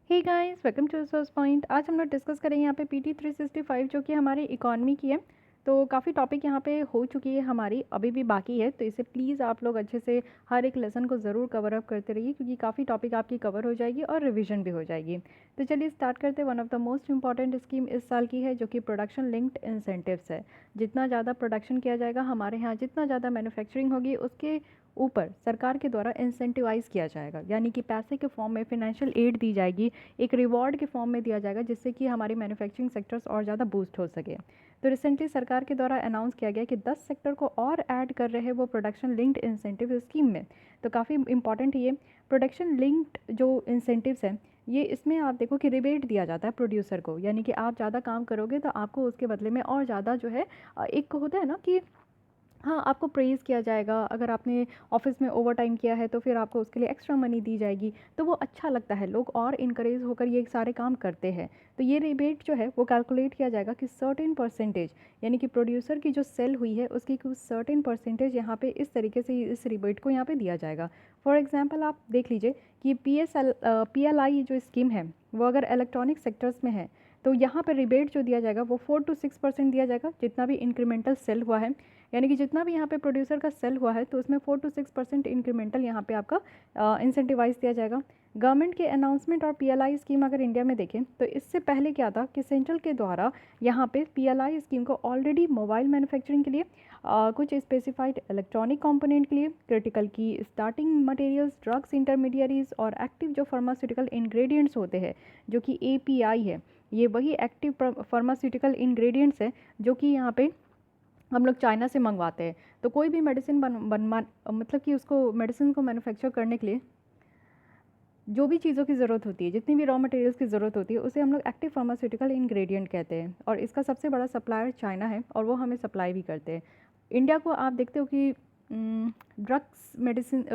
Hey guys, welcome to source point. आज हम लोग डिस्कस करेंगे यहाँ पे पीटी 365 जो कि हमारी इकोनॉमी की है। तो काफ़ी टॉपिक यहाँ पे हो चुकी है, हमारी अभी भी बाकी है, तो इसे प्लीज़ आप लोग अच्छे से हर एक लेसन को ज़रूर कवर अप करते रहिए, क्योंकि काफ़ी टॉपिक आपकी कवर हो जाएगी और रिवीजन भी हो जाएगी। तो चलिए स्टार्ट करते हैं। One of the most important scheme इस साल की है जो कि प्रोडक्शन लिंक्ड इंसेंटिव्स है। जितना ज़्यादा प्रोडक्शन किया जाएगा हमारे यहाँ, जितना ज़्यादा मैन्युफैक्चरिंग होगी, उसके ऊपर सरकार के द्वारा इंसेंटिवाइज किया जाएगा, यानी कि पैसे के फॉर्म में फिनेंशियल एड दी जाएगी, एक रिवॉर्ड के फॉर्म में दिया जाएगा, जिससे कि हमारी मैन्युफैक्चरिंग सेक्टर्स और ज़्यादा बूस्ट हो सके। तो रिसेंटली सरकार के द्वारा अनाउंस किया गया कि 10 सेक्टर को और ऐड कर रहे हैं वो प्रोडक्शन लिंक्ड इंसेंटिव स्कीम में। तो काफ़ी इंपॉर्टेंट ये प्रोडक्शन लिंक्ड जो इंसेंटिव्स हैं, ये इसमें आप देखो कि रिबेट दिया जाता है प्रोड्यूसर को, यानी कि आप ज़्यादा काम करोगे तो आपको उसके बदले में और ज़्यादा जो है एक होता है ना कि हाँ, आपको प्रेज़ किया जाएगा। अगर आपने ऑफ़िस में ओवरटाइम किया है तो फिर आपको उसके लिए एक्स्ट्रा मनी दी जाएगी, तो वो अच्छा लगता है, लोग और इनकरेज होकर ये सारे काम करते हैं। तो ये रिबेट जो है वो कैलकुलेट किया जाएगा कि सर्टेन परसेंटेज, यानी कि प्रोड्यूसर की जो सेल हुई है उसकी कुछ सर्टेन परसेंटेज यहाँ पे इस तरीके से इस रिबेट को यहाँ पे दिया जाएगा। फॉर एग्जांपल आप देख लीजिए कि पीएलआई जो स्कीम है वो अगर इलेक्ट्रॉनिक सेक्टर्स में है, तो यहाँ पर रिबेट जो दिया जाएगा वो 4 to 6% दिया जाएगा, जितना भी इंक्रीमेंटल सेल हुआ है, यानी कि जितना भी यहाँ पे प्रोड्यूसर का सेल हुआ है तो उसमें 4 to 6% इंक्रीमेंटल यहाँ पे आपका इंसेंटिवाइज दिया जाएगा। गवर्नमेंट के अनाउंसमेंट और पीएलआई स्कीम अगर इंडिया में देखें तो इससे पहले क्या था कि सेंट्रल के द्वारा यहाँ पे पीएलआई स्कीम को ऑलरेडी मोबाइल मैन्युफैक्चरिंग के लिए, कुछ स्पेसिफाइड इलेक्ट्रॉनिक कंपोनेंट के लिए, क्रिटिकल की स्टार्टिंग मटेरियल्स, ड्रग्स इंटरमीडियरीज और एक्टिव जो फार्मास्यूटिकल इंग्रेडिएंट्स होते हैं जो कि एपीआई है, ये वही एक्टिव फार्मास्यूटिकल इंग्रेडिएंट्स है जो कि यहाँ पे हम लोग चाइना से मंगवाते हैं। तो कोई भी मेडिसिन बनवा मतलब कि उसको मेडिसिन को मैन्युफैक्चर करने के लिए जो भी चीज़ों की ज़रूरत होती है, जितनी भी रॉ मटेरियल्स की ज़रूरत होती है, उसे हम लोग एक्टिव फार्मास्यूटिकल इंग्रेडिएंट कहते हैं। और इसका सबसे बड़ा सप्लायर चाइना है और वो हमें सप्लाई भी करते हैं। इंडिया को आप देखते हो कि ड्रग्स मेडिसिन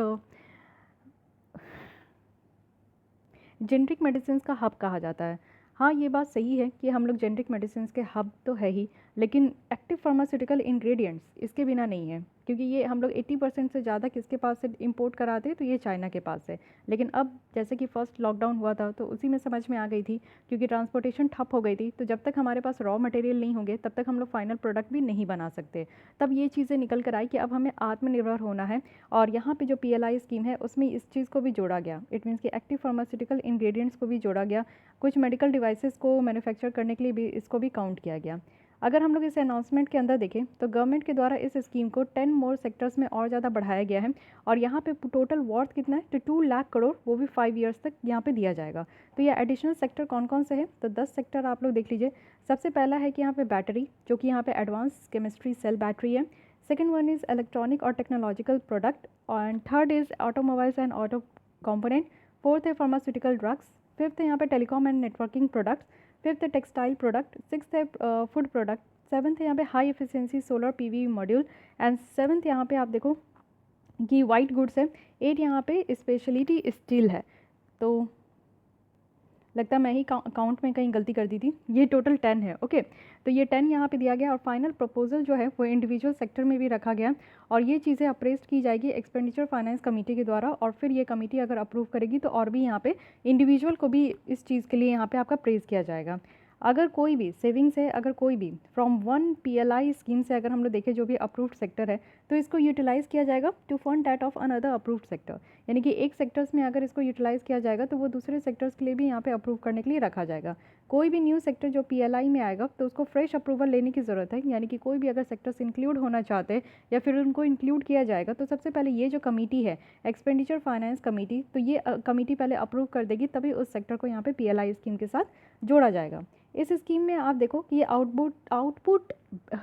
जेनरिक मेडिसिन का हब कहा जाता है। हाँ, ये बात सही है कि हम लोग जेनरिक मेडिसिन के हब तो है ही, लेकिन एक्टिव फार्मास्यूटिकल इंग्रेडिएंट्स इसके बिना नहीं है, क्योंकि ये हम लोग 80% से ज़्यादा किसके पास से इंपोर्ट कराते हैं, तो ये चाइना के पास है। लेकिन अब जैसे कि फ़र्स्ट लॉकडाउन हुआ था तो उसी में समझ में आ गई थी, क्योंकि ट्रांसपोर्टेशन ठप हो गई थी, तो जब तक हमारे पास रॉ मटेरियल नहीं होंगे तब तक हम लोग फाइनल प्रोडक्ट भी नहीं बना सकते। तब ये चीज़ें निकल कर आई कि अब हमें आत्मनिर्भर होना है, और यहाँ पे जो पीएलआई स्कीम है उसमें इस चीज़ को भी जोड़ा गया। इट मीन्स कि एक्टिव फार्मास्यूटिकल इंग्रेडिएंट्स को भी जोड़ा गया, कुछ मेडिकल डिवाइसेस को मैन्युफैक्चर करने के लिए भी इसको भी काउंट किया गया। अगर हम लोग इस अनाउंसमेंट के अंदर देखें तो गवर्नमेंट के द्वारा इस स्कीम को 10 मोर सेक्टर्स में और ज़्यादा बढ़ाया गया है, और यहाँ पे टोटल वर्थ कितना है, तो 2 लाख करोड़, वो भी 5 ईयर्स तक यहाँ पे दिया जाएगा। तो ये एडिशनल सेक्टर कौन कौन से हैं, तो 10 सेक्टर आप लोग देख लीजिए। सबसे पहला है कि यहाँ पे बैटरी, जो कि यहाँ पे एडवांस केमिस्ट्री सेल बैटरी है। सेकेंड वन इज़ इलेक्ट्रॉनिक और technological product, and third is automobiles and auto component. Fourth है फार्मास्यूटिकल ड्रग्स। फिफ्थ है यहाँ पे telecom and networking products. Fifth है टेक्सटाइल प्रोडक्ट। सिक्स्थ है फूड प्रोडक्ट। सेवन्थ है यहाँ पे high efficiency solar PV module. And seventh यहाँ पे आप देखो कि वाइट गुड्स है। एट यहाँ पे स्पेशलिटी स्टील है। तो लगता है मैं ही काउंट में कहीं गलती कर दी थी, ये टोटल 10 है। ओके, तो ये 10 यहाँ पे दिया गया, और फाइनल प्रपोजल जो है वो इंडिविजुअल सेक्टर में भी रखा गया, और ये चीज़ें अप्रेस्ड की जाएगी एक्सपेंडिचर फाइनेंस कमेटी के द्वारा, और फिर ये कमेटी अगर अप्रूव करेगी तो और भी यहाँ पे इंडिविजुअल को भी इस चीज़ के लिए यहाँ पे आपका प्रेज़ किया जाएगा। अगर कोई भी सेविंग्स है, अगर कोई भी फ्रॉम वन पीएलआई स्कीम से अगर हम लोग देखें जो भी अप्रूव्ड सेक्टर है, तो इसको यूटिलाइज़ किया जाएगा to fund that of another approved sector, यानी कि एक सेक्टर्स में अगर इसको यूटिलाइज़ किया जाएगा तो वो दूसरे सेक्टर्स के लिए भी यहाँ पे अप्रूव करने के लिए रखा जाएगा। कोई भी न्यू सेक्टर जो पीएलआई में आएगा तो उसको फ्रेश अप्रूवल लेने की ज़रूरत है, यानी कि कोई भी अगर सेक्टर्स इंक्लूड होना चाहते हैं या फिर उनको इंक्लूड किया जाएगा, तो सबसे पहले ये जो कमेटी है एक्सपेंडिचर फाइनेंस कमेटी, तो ये कमेटी पहले अप्रूव कर देगी, तभी उस सेक्टर को यहाँ पे पीएलआई स्कीम के साथ जोड़ा जाएगा। इस स्कीम में आप देखो कि ये आउटपुट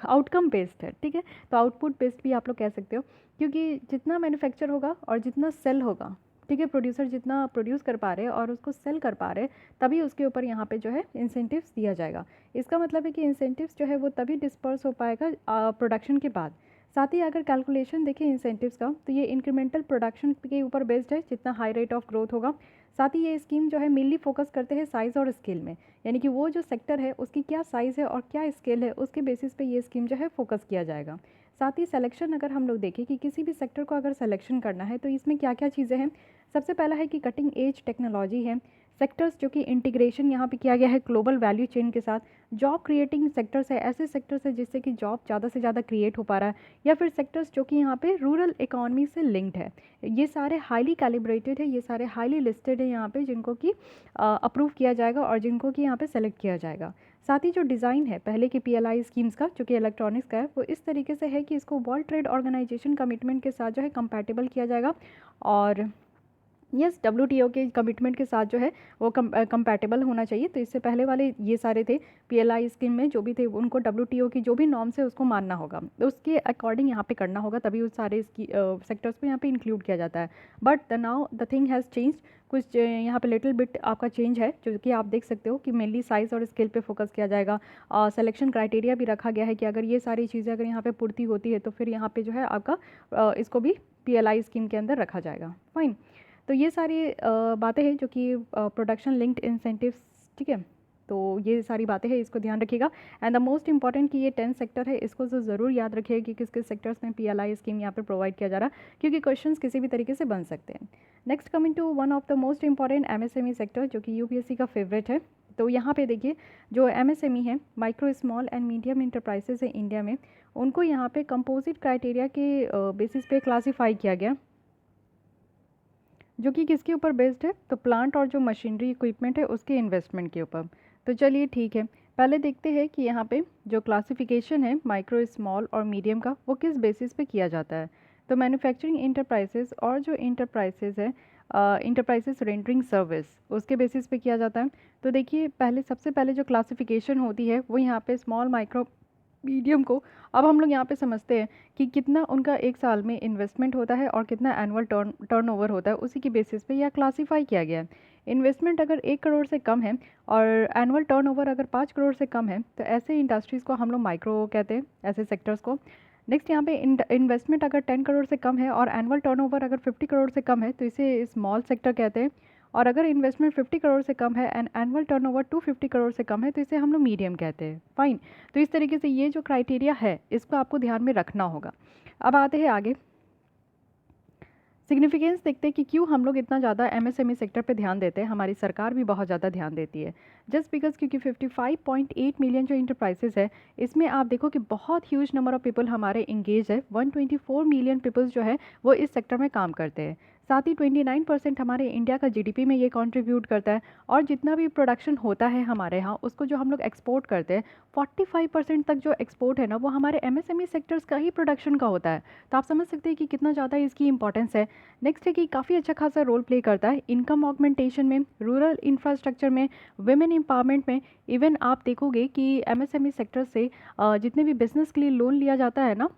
आउटकम बेस्ड है, ठीक है, तो आउटपुट बेस्ड भी आप लोग कह सकते हो, क्योंकि जितना मैन्युफैक्चर होगा और जितना सेल होगा, ठीक है, प्रोड्यूसर जितना प्रोड्यूस कर पा रहे हैं और उसको सेल कर पा रहे हैं, तभी उसके ऊपर यहाँ पे जो है इंसेंटिव्स दिया जाएगा। इसका मतलब है कि इंसेंटिव्स जो है वो तभी डिस्पर्स हो पाएगा प्रोडक्शन के बाद। साथ ही अगर कैलकुलेशन देखें इंसेंटिव्स का, तो ये इंक्रीमेंटल प्रोडक्शन के ऊपर बेस्ड है, जितना हाई रेट ऑफ ग्रोथ होगा। साथ ही ये स्कीम जो है मेनली फोकस करते हैं साइज़ और स्केल में, यानी कि वो जो सेक्टर है उसकी क्या साइज़ है और क्या स्केल है, उसके बेसिस पे ये स्कीम जो है फोकस किया जाएगा। साथ ही सिलेक्शन अगर हम लोग देखें कि किसी भी सेक्टर को अगर सिलेक्शन करना है तो इसमें क्या क्या चीज़ें हैं। सबसे पहला है कि कटिंग एज टेक्नोलॉजी है। सेक्टर्स जो कि इंटीग्रेशन यहाँ पे किया गया है ग्लोबल वैल्यू चेन के साथ, जॉब क्रिएटिंग सेक्टर्स है, ऐसे सेक्टर्स है जिससे कि जॉब ज़्यादा से ज़्यादा क्रिएट हो पा रहा है, या फिर सेक्टर्स जो कि यहाँ पे रूरल इकोनॉमी से लिंक्ड है। ये सारे हाईली कैलिब्रेटेड है, ये सारे हाईली लिस्टेड है यहाँ पे, जिनको कि अप्रूव किया जाएगा और जिनको कि यहाँ पे सेलेक्ट किया जाएगा। साथ ही जो डिज़ाइन है पहले के PLI स्कीम्स का जो कि इलेक्ट्रॉनिक्स का है, वो इस तरीके से है कि इसको वर्ल्ड ट्रेड ऑर्गेनाइजेशन कमिटमेंट के साथ जो है कंपैटिबल किया जाएगा, और यस WTO के कमिटमेंट के साथ जो है वो कंपैटिबल होना चाहिए। तो इससे पहले वाले ये सारे थे PLI स्कीम में जो भी थे, उनको WTO की जो भी नॉर्म्स है उसको मानना होगा, तो उसके अकॉर्डिंग यहाँ पे करना होगा, तभी उस सारे सेक्टर्स को यहाँ पे इंक्लूड किया जाता है। But now the thing has change, कुछ यहाँ पे लिटिल बिट आपका चेंज है, जो कि आप देख सकते हो कि मेनली साइज़ और स्केल पे फोकस किया जाएगा। सिलेक्शन क्राइटेरिया भी रखा गया है कि अगर ये सारी चीज़ें अगर यहाँ पे पूर्ति होती है तो फिर यहाँ पे जो है आपका इसको भी PLI स्कीम के अंदर रखा जाएगा। फाइन, तो ये सारी बातें हैं जो कि प्रोडक्शन लिंक्ड इंसेंटिव्स, ठीक है, तो ये सारी बातें हैं, इसको ध्यान रखिएगा। एंड द मोस्ट इंपॉर्टेंट कि ये 10 सेक्टर है, इसको तो ज़रूर याद रखिएगा कि किस किस सेक्टर्स में PLI स्कीम यहाँ पे प्रोवाइड किया जा रहा है, क्योंकि क्वेश्चंस किसी भी तरीके से बन सकते हैं। Next coming to one of the most important MSME sector, जो कि UPSC का फेवरेट है। तो यहाँ पे देखिए जो MSME है, micro small and medium enterprises है इंडिया में, उनको यहाँ पे कंपोजिट क्राइटेरिया के बेसिस पे क्लासीफाई किया गया, जो कि किसके ऊपर बेस्ड है, तो प्लांट और जो मशीनरी इक्विपमेंट है उसके इन्वेस्टमेंट के ऊपर। तो चलिए ठीक है, पहले देखते हैं कि यहाँ पे जो क्लासिफिकेशन है माइक्रो स्मॉल और मीडियम का, वो किस बेसिस पे किया जाता है। तो मैन्युफैक्चरिंग इंटरप्राइजेस और जो इंटरप्राइजेस है इंटरप्राइजेस रेंडरिंग सर्विस, उसके बेसिस पे किया जाता है। तो देखिए पहले सबसे पहले जो क्लासिफिकेशन होती है वो यहाँ पे स्मॉल माइक्रो मीडियम को, अब हम लोग यहाँ पे समझते हैं कि कितना उनका एक साल में इन्वेस्टमेंट होता है और कितना एनुअल टर्नओवर होता है, उसी की बेसिस पे यह क्लासीफाई किया गया है। इन्वेस्टमेंट अगर 1 करोड़ से कम है और एनुअल टर्नओवर अगर 5 करोड़ से कम है, तो ऐसे इंडस्ट्रीज़ को हम लोग माइक्रो कहते हैं, ऐसे सेक्टर्स को। नेक्स्ट यहाँ पे इन्वेस्टमेंट अगर 10 करोड़ से कम है और एनुअल टर्नओवर अगर 50 करोड़ से कम है, तो इसे स्मॉल सेक्टर कहते हैं। और अगर इन्वेस्टमेंट 50 करोड़ से कम है एंड एनुअल टर्नओवर 250 करोड़ से कम है, तो इसे हम लोग मीडियम कहते हैं। फाइन, तो इस तरीके से ये जो क्राइटेरिया है इसको आपको ध्यान में रखना होगा। अब आते हैं आगे, सिग्निफिकेंस देखते हैं कि क्यों हम लोग इतना ज़्यादा MSME सेक्टर पे ध्यान देते हैं, हमारी सरकार भी बहुत ज़्यादा ध्यान देती है। जस्ट बिकॉज क्योंकि 55.8 मिलियन जो इंटरप्राइजेस है, इसमें आप देखो कि बहुत ह्यूज नंबर ऑफ पीपल हमारे इंगेज है, 124 मिलियन पीपल्स जो है वो इस सेक्टर में काम करते हैं। साथ ही 29% हमारे इंडिया का GDP में ये कंट्रीब्यूट करता है, और जितना भी प्रोडक्शन होता है हमारे यहाँ उसको जो हम लोग एक्सपोर्ट करते हैं, 45% तक जो एक्सपोर्ट है ना वो हमारे MSME सेक्टर्स का ही प्रोडक्शन का होता है। तो आप समझ सकते हैं कि कितना ज़्यादा इसकी इंपॉर्टेंस है। नेक्स्ट है कि काफ़ी अच्छा खासा रोल प्ले करता है इनकम ऑगमेंटेशन में, रूरल इंफ्रास्ट्रक्चर में, वुमेन एम्पावरमेंट में। इवन आप देखोगे कि MSME सेक्टर से जितने भी बिजनेस के लिए लोन लिया जाता है ना,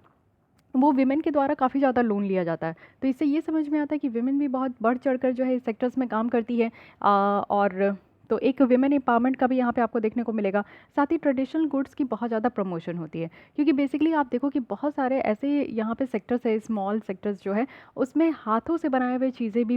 वो विमेन के द्वारा काफ़ी ज़्यादा लोन लिया जाता है। तो इससे ये समझ में आता है कि विमेन भी बहुत बढ़ चढ़कर जो है इस सेक्टर्स में काम करती है, और तो एक विमेन एम्पावरमेंट का भी यहाँ पे आपको देखने को मिलेगा। साथ ही ट्रेडिशनल गुड्स की बहुत ज़्यादा प्रमोशन होती है, क्योंकि बेसिकली आप देखो कि बहुत सारे ऐसे यहाँ पे सेक्टर्स है, स्मॉल सेक्टर्स जो है उसमें हाथों से बनाए हुए चीज़ें भी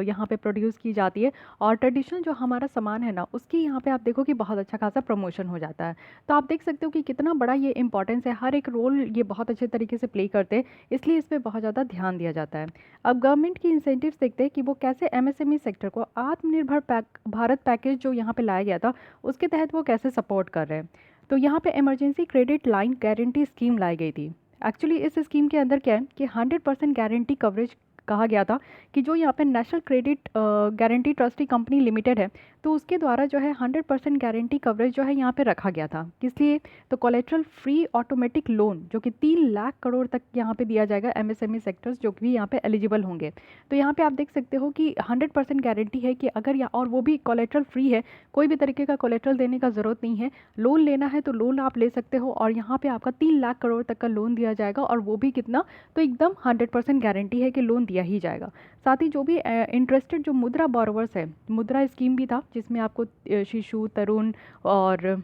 यहाँ पे प्रोड्यूस की जाती है, और ट्रेडिशनल जो हमारा सामान है ना उसकी यहाँ पे आप देखो कि बहुत अच्छा खासा प्रमोशन हो जाता है। तो आप देख सकते हो कि कितना बड़ा ये इंपॉर्टेंस है, हर एक रोल ये बहुत अच्छे तरीके से प्ले करते हैं, इसलिए इस पर बहुत ज़्यादा ध्यान दिया जाता है। अब गवर्नमेंट की इंसेंटिव्स देखते हैं कि वो कैसे MSME सेक्टर को आत्मनिर्भर भारत पैकेज जो यहाँ पे लाया गया था उसके तहत वो कैसे सपोर्ट कर रहे हैं। तो यहाँ पे emergency credit line guarantee scheme लाई गई थी। एक्चुअली इस स्कीम के अंदर क्या है कि 100% गारंटी कवरेज कहा गया था, कि जो यहाँ पे national credit guarantee trustee company limited है, तो उसके द्वारा जो है 100% गारंटी कवरेज जो है यहाँ पे रखा गया था। किस लिए, तो कोलेट्रल फ्री ऑटोमेटिक लोन जो कि 3 लाख करोड़ तक यहाँ पे दिया जाएगा MSME सेक्टर्स जो भी यहाँ पे एलिजिबल होंगे। तो यहाँ पे आप देख सकते हो कि 100% गारंटी है कि अगर और वो भी कोलेट्रल फ्री है, कोई भी तरीके का कोलेट्रल देने का ज़रूरत नहीं है। लोन लेना है तो लोन आप ले सकते हो, और यहाँ पर आपका 3 लाख करोड़ तक का लोन दिया जाएगा, और वो भी कितना, तो एकदम 100% गारंटी है कि लोन दिया ही जाएगा। साथ ही जो भी इंटरेस्टेड जो मुद्रा बोरोवर्स है, मुद्रा स्कीम भी था जिसमें आपको शिशु, तरुण और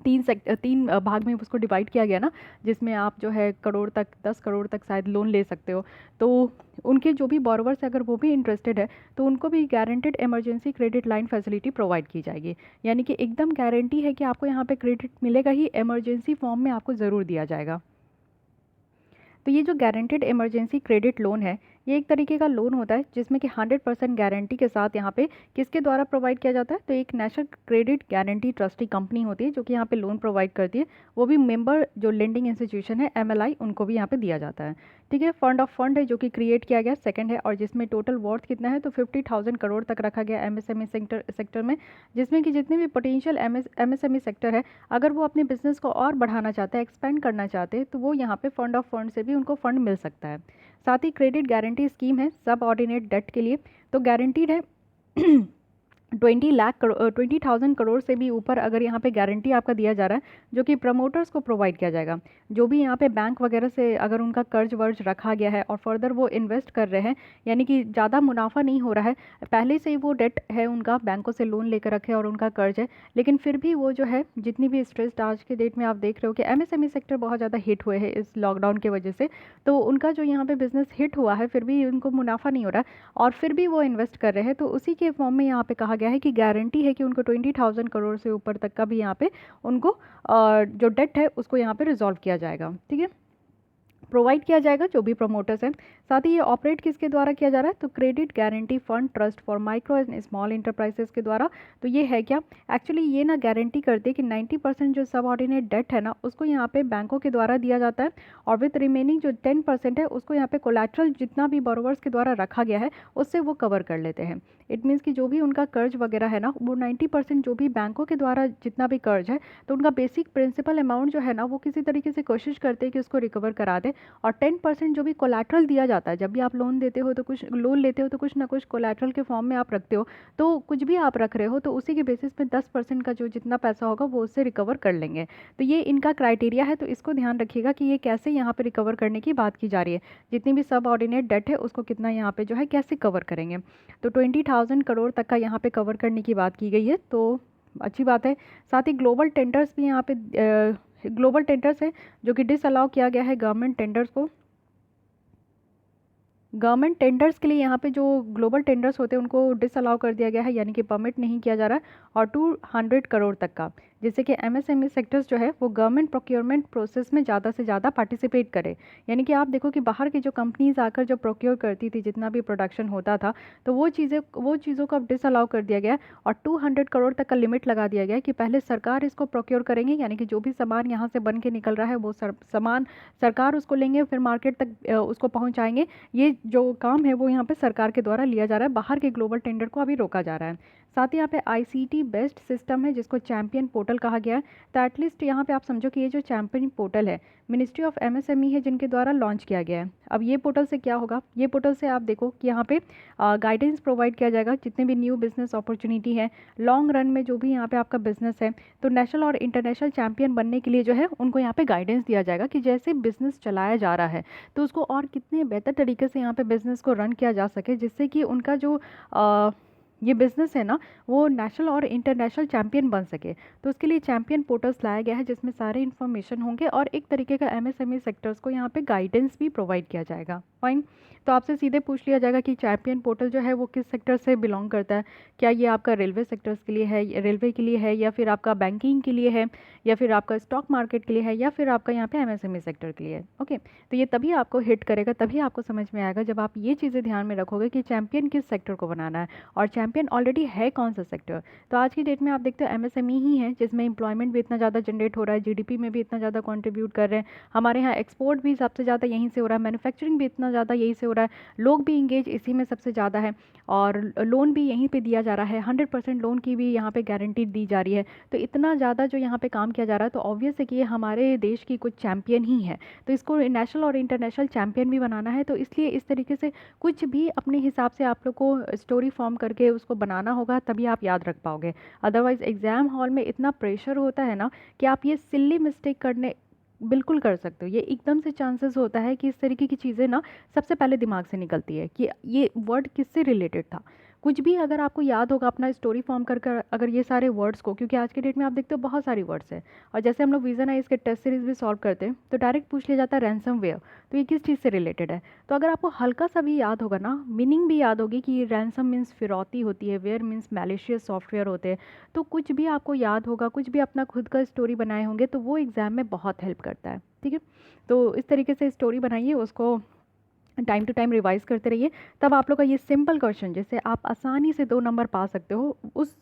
3 भाग में उसको डिवाइड किया गया ना, जिसमें आप जो है करोड़ तक, 10 करोड़ तक शायद लोन ले सकते हो। तो उनके जो भी बोरोवर्स अगर वो भी इंटरेस्टेड है तो उनको भी guaranteed emergency credit line facility provide की जाएगी, यानी कि एकदम गारंटी है कि आपको यहाँ पे क्रेडिट मिलेगा ही, इमरजेंसी फॉर्म में आपको ज़रूर दिया जाएगा। तो ये जो गारंटेड इमरजेंसी क्रेडिट लोन है, ये एक तरीके का लोन होता है जिसमें कि 100% गारंटी के साथ यहाँ पे किसके द्वारा प्रोवाइड किया जाता है, तो एक national credit guarantee trustee company होती है जो कि यहाँ पे लोन प्रोवाइड करती है। वो भी मेंबर जो लेंडिंग इंस्टीट्यूशन है MLI, उनको भी यहाँ पे दिया जाता है। ठीक है, फंड ऑफ फंड है जो कि क्रिएट किया गया सेकंड है, और जिसमें टोटल वर्थ कितना है, तो 50,000 करोड़ तक रखा गया MSME सेक्टर में, जिसमें कि जितने भी पोटेंशियल MSME सेक्टर है, अगर वो अपने बिजनेस को और बढ़ाना चाहते हैं, एक्सपेंड करना चाहते हैं, तो वो यहाँ पे फंड ऑफ फंड से भी उनको फंड मिल सकता है। साथ ही क्रेडिट गारंटी स्कीम है सब ऑर्डिनेट डेट के लिए, तो गारंटीड है 20,000 करोड़ से भी ऊपर अगर यहाँ पे गारंटी आपका दिया जा रहा है, जो कि प्रमोटर्स को प्रोवाइड किया जाएगा। जो भी यहाँ पे बैंक वगैरह से अगर उनका कर्ज वर्ज रखा गया है और फर्दर वो इन्वेस्ट कर रहे हैं, यानी कि ज़्यादा मुनाफा नहीं हो रहा है, पहले से ही वो डेट है उनका, बैंकों से लोन लेकर रखे और उनका कर्ज है, लेकिन फिर भी वो जो है जितनी भी स्ट्रेस आज के डेट में आप देख रहे हो कि MSME सेक्टर बहुत ज़्यादा हिट हुए हैं इस लॉकडाउन की वजह से, तो उनका जो यहाँ पे बिजनेस हिट हुआ है फिर भी उनको मुनाफा नहीं हो रहा है और फिर भी वो इन्वेस्ट कर रहे हैं, तो उसी के फॉर्म में यहाँ पे कहा गया है कि गारंटी है कि उनको 20,000 करोड़ से ऊपर तक का भी यहाँ पे उनको जो डेट है उसको यहाँ पे रिजॉल्व किया जाएगा। ठीक है, प्रोवाइड किया जाएगा जो भी प्रमोटर्स हैं। साथ ही ये ऑपरेट किसके द्वारा किया जा रहा है, तो credit guarantee fund trust for micro and small enterprises के द्वारा। तो ये है क्या, एक्चुअली ये ना गारंटी करती है कि 90% जो सब ऑर्डिनेट डेट है ना उसको यहाँ पे बैंकों के द्वारा दिया जाता है, और विथ रिमेनिंग जो 10% है उसको यहाँ पे कोलैटरल जितना भी बोरोवर्स के द्वारा रखा गया है उससे वो कवर कर लेते हैं। इट मीन्स कि जो भी उनका कर्ज वगैरह है ना, वो 90% जो भी बैंकों के द्वारा जितना भी कर्ज है, तो उनका बेसिक प्रिंसिपल अमाउंट जो है ना वो किसी तरीके से कोशिश करते हैं कि उसको रिकवर करा दे, और 10% जो भी कोलैटरल दिया जाता है, जब भी आप लोन देते हो तो कुछ लोन लेते हो तो कुछ ना कुछ कोलैटरल के फॉर्म में आप रखते हो, तो कुछ भी आप रख रहे हो तो उसी के बेसिस पे 10% का जो जितना पैसा होगा वो उससे रिकवर कर लेंगे। तो ये इनका क्राइटेरिया है, तो इसको ध्यान रखिएगा कि ये कैसे यहाँ पे रिकवर करने की बात की जा रही है, जितनी भी सब ऑर्डिनेट डेट है उसको कितना यहाँ पे जो है कैसे कवर करेंगे। तो 20,000 करोड़ तक का यहाँ पे कवर करने की बात की गई है, तो अच्छी बात है। साथ ही ग्लोबल टेंडर्स भी यहाँ पे ग्लोबल टेंडर्स है जो कि डिसअलाउ किया गया है गवर्नमेंट टेंडर्स को। गवर्नमेंट टेंडर्स के लिए यहाँ पे जो ग्लोबल टेंडर्स होते हैं उनको डिसअलाउ कर दिया गया है, यानी कि परमिट नहीं किया जा रहा है, और 200 करोड़ तक का, जिससे कि MSME सेक्टर्स जो है वो गवर्नमेंट प्रोक्योरमेंट प्रोसेस में ज़्यादा से ज़्यादा पार्टिसिपेट करे। यानी कि आप देखो कि बाहर की जो कंपनीज आकर जो प्रोक्योर करती थी जितना भी प्रोडक्शन होता था, तो वो चीज़ों को अब डिसअलाउ कर दिया गया है, और 200 करोड़ तक का लिमिट लगा दिया गया है कि पहले सरकार इसको प्रोक्योर करेंगे, यानी कि जो भी सामान यहाँ से बन के निकल रहा है वो सामान सरकार उसको लेंगे, फिर मार्केट तक उसको पहुँचाएंगे। ये जो काम है वो यहाँ पे सरकार के द्वारा लिया जा रहा है, बाहर के ग्लोबल टेंडर को अभी रोका जा रहा है। साथ ही यहाँ पे ICT बेस्ड सिस्टम है जिसको चैंपियन पोर्टल कहा गया है। तो एटलीस्ट यहाँ पे आप समझो कि ये जो चैंपियन पोर्टल है मिनिस्ट्री ऑफ MSME है जिनके द्वारा लॉन्च किया गया है। अब ये पोर्टल से क्या होगा, ये पोर्टल से आप देखो कि यहाँ पे गाइडेंस प्रोवाइड किया जाएगा जितने भी न्यू बिजनेस अपॉर्चुनिटी है, लॉन्ग रन में जो भी यहाँ पे आपका बिजनेस है, तो नेशनल और इंटरनेशनल चैंपियन बनने के लिए जो है उनको यहाँ पे गाइडेंस दिया जाएगा कि जैसे बिजनेस चलाया जा रहा है तो उसको और कितने बेहतर तरीके से यहाँ पे बिजनेस को रन किया जा सके, जिससे कि उनका जो ये बिज़नेस है ना वो नेशनल और इंटरनेशनल चैंपियन बन सके। तो उसके लिए चैंपियन पोर्टल्स लाया गया है जिसमें सारे इन्फॉर्मेशन होंगे और एक तरीके का MSME सेक्टर्स को यहाँ पे गाइडेंस भी प्रोवाइड किया जाएगा। फाइन, तो आपसे सीधे पूछ लिया जाएगा कि चैंपियन पोर्टल जो है वो किस सेक्टर से बिलोंग करता है, क्या ये आपका रेलवे सेक्टर्स के लिए है, रेलवे के लिए है, या फिर आपका बैंकिंग के लिए है, या फिर आपका स्टॉक मार्केट के लिए है, या फिर आपका यहाँ पे MSME सेक्टर के लिए है। ओके, तो ये तभी आपको हिट करेगा, तभी आपको समझ में आएगा जब आप ये चीज़ें ध्यान में रखोगे कि चैंपियन किस सेक्टर को बनाना है और चैंपियन ऑलरेडी है कौन सा सेक्टर। तो आज की डेट में आप देखते हो MSME ही है जिसमें एम्प्लॉयमेंट भी इतना ज़्यादा जनरेट हो रहा है, GDP में भी इतना ज़्यादा कंट्रीब्यूट कर रहे हैं, हमारे यहाँ एक्सपोर्ट भी सबसे ज़्यादा यहीं से हो रहा है, मैन्युफैक्चरिंग भी इतना ज़्यादा यहीं से हो रहा है, लोग भी इंगेज इसी में सबसे ज़्यादा है, और लोन भी यहीं पे दिया जा रहा है, 100% लोन की भी यहाँ पे गारंटी दी जा रही है। तो इतना ज़्यादा जो यहाँ पे काम किया जा रहा है, तो ऑब्वियस है कि ये हमारे देश की कुछ चैंपियन ही है, तो इसको नेशनल और इंटरनेशनल चैंपियन भी बनाना है। तो इसलिए इस तरीके से कुछ भी अपने हिसाब से आप लोग को स्टोरी फॉर्म करके उसको बनाना होगा, तभी आप याद रख पाओगे। अदरवाइज एग्जाम हॉल में इतना प्रेशर होता है ना कि आप ये सिल्ली मिस्टेक करने बिल्कुल कर सकते हो। ये एकदम से चांसेस होता है कि इस तरीके की चीज़ें ना सबसे पहले दिमाग से निकलती है कि ये वर्ड किससे रिलेटेड था। कुछ भी अगर आपको याद होगा अपना स्टोरी फॉर्म कर कर अगर ये सारे वर्ड्स को, क्योंकि आज के डेट में आप देखते हो बहुत सारी वर्ड्स हैं, और जैसे हम लोग विजन है इसके टेस्ट सीरीज भी सॉल्व करते हैं तो डायरेक्ट पूछ लिया जाता है रैंसम वेयर, तो ये किस चीज़ से रिलेटेड है। तो अगर आपको हल्का सा भी याद होगा ना, मीनिंग भी याद होगी कि रैंसम मीन्स फिरौती होती है, वेयर मीन्स मैलिशियस सॉफ्टवेयर होते हैं, तो कुछ भी आपको याद होगा, कुछ भी अपना खुद का स्टोरी बनाए होंगे तो वो एग्ज़ाम में बहुत हेल्प करता है। ठीक है, तो इस तरीके से स्टोरी बनाइए, उसको टाइम टू टाइम रिवाइज करते रहिए, तब आप लोग का ये सिंपल क्वेश्चन जिससे आप आसानी से 2 नंबर पा सकते हो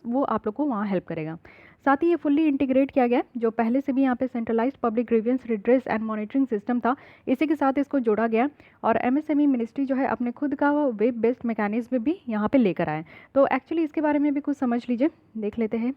वो आप लोग को वहाँ हेल्प करेगा। साथ ही ये फुल्ली इंटीग्रेट किया गया है, जो पहले से भी यहाँ पे centralised public grievance redress and monitoring system था, इसी के साथ इसको जोड़ा गया। और एमएसएमई मिनिस्ट्री जो है अपने खुद का वेब बेस्ड मैकेनिज्म भी यहाँ पे लेकर आए। तो एक्चुअली इसके बारे में भी कुछ समझ लीजिए, देख लेते हैं।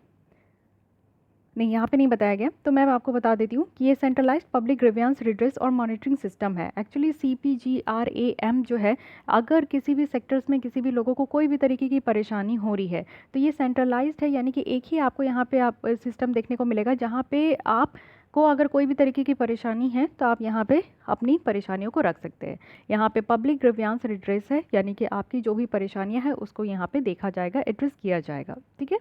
नहीं, यहाँ पे नहीं बताया गया, तो मैं आपको बता देती हूँ कि ये सेंट्रलाइज्ड पब्लिक ग्रीवियंस रिड्रेस और मॉनिटरिंग सिस्टम है। एक्चुअली CPGRAM जो है, अगर किसी भी सेक्टर्स में किसी भी लोगों को कोई भी तरीके की परेशानी हो रही है तो ये सेंट्रलाइज्ड है, यानी कि एक ही आपको यहाँ पे आप सिस्टम देखने को मिलेगा जहाँ पे आप को अगर कोई भी तरीके की परेशानी है तो आप यहाँ पे अपनी परेशानियों को रख सकते हैं। यहाँ पे पब्लिक ग्रीवियंस रिड्रेस है, यानी कि आपकी जो भी परेशानियाँ हैं उसको यहाँ पे देखा जाएगा, एड्रेस किया जाएगा, ठीक है,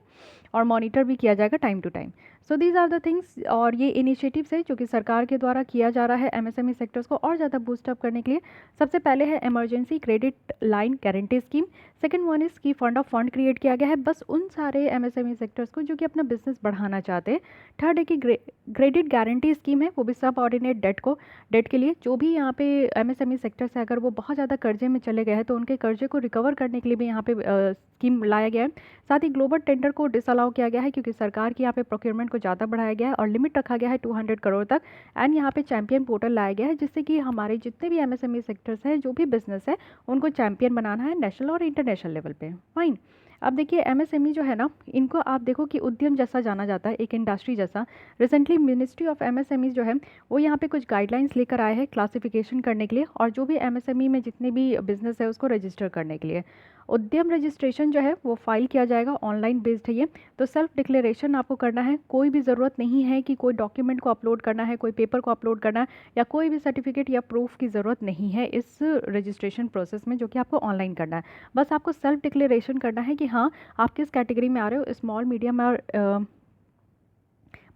और मॉनिटर भी किया जाएगा time to time. So these are the things, और ये इनिशिएटिव्स है जो कि सरकार के द्वारा किया जा रहा है एमएसएमई सेक्टर्स को और ज़्यादा बूस्टअप करने के लिए। सबसे पहले है emergency credit line guarantee scheme. Second one is की फंड ऑफ फंड क्रिएट किया गया है बस उन सारे एमएसएमई सेक्टर्स को जो कि अपना बिजनेस बढ़ाना चाहते हैं। थर्ड है कि क्रेडिट गारंटी स्कीम है, वो भी सब ऑर्डिनेट डेट के लिए। जो भी यहाँ पे एमएसएमई सेक्टर्स है अगर वो बहुत ज़्यादा कर्जे में चले गए हैं तो उनके कर्जे को रिकवर करने के लिए भी यहाँ पे स्कीम लाया गया है। साथ ही ग्लोबल टेंडर को डिसअलाउ किया गया है क्योंकि सरकार की यहाँ पे प्रोक्योरमेंट को ज़्यादा बढ़ाया गया है और लिमिट रखा गया है 200 करोड़ तक। एंड यहाँ पे चैंपियन पोर्टल लाया गया है जिससे कि हमारे जितने भी एमएसएमई सेक्टर्स हैं, जो भी बिजनेस है, उनको चैंपियन बनाना है नेशनल और इंटरनेशनल लेवल पे। फाइन। अब देखिए एमएसएमई जो है ना, इनको आप देखो कि उद्यम जैसा जाना जाता है, एक इंडस्ट्री जैसा। रिसेंटली मिनिस्ट्री ऑफ एमएसएमई जो है वो यहाँ पे कुछ गाइडलाइंस लेकर आए हैं क्लासिफिकेशन करने के लिए, और जो भी एमएसएमई में जितने भी बिजनेस है उसको रजिस्टर करने के लिए। उद्यम रजिस्ट्रेशन जो है वो फाइल किया जाएगा, ऑनलाइन बेस्ड है ये। तो सेल्फ डिक्लेरेशन आपको करना है, कोई भी ज़रूरत नहीं है कि कोई डॉक्यूमेंट को अपलोड करना है, कोई पेपर को अपलोड करना है, या कोई भी सर्टिफिकेट या प्रूफ की ज़रूरत नहीं है इस रजिस्ट्रेशन प्रोसेस में, जो कि आपको ऑनलाइन करना है। बस आपको सेल्फ डिक्लेरेशन करना है कि हाँ आप किस कैटेगरी में आ रहे हो, स्मॉल मीडियम और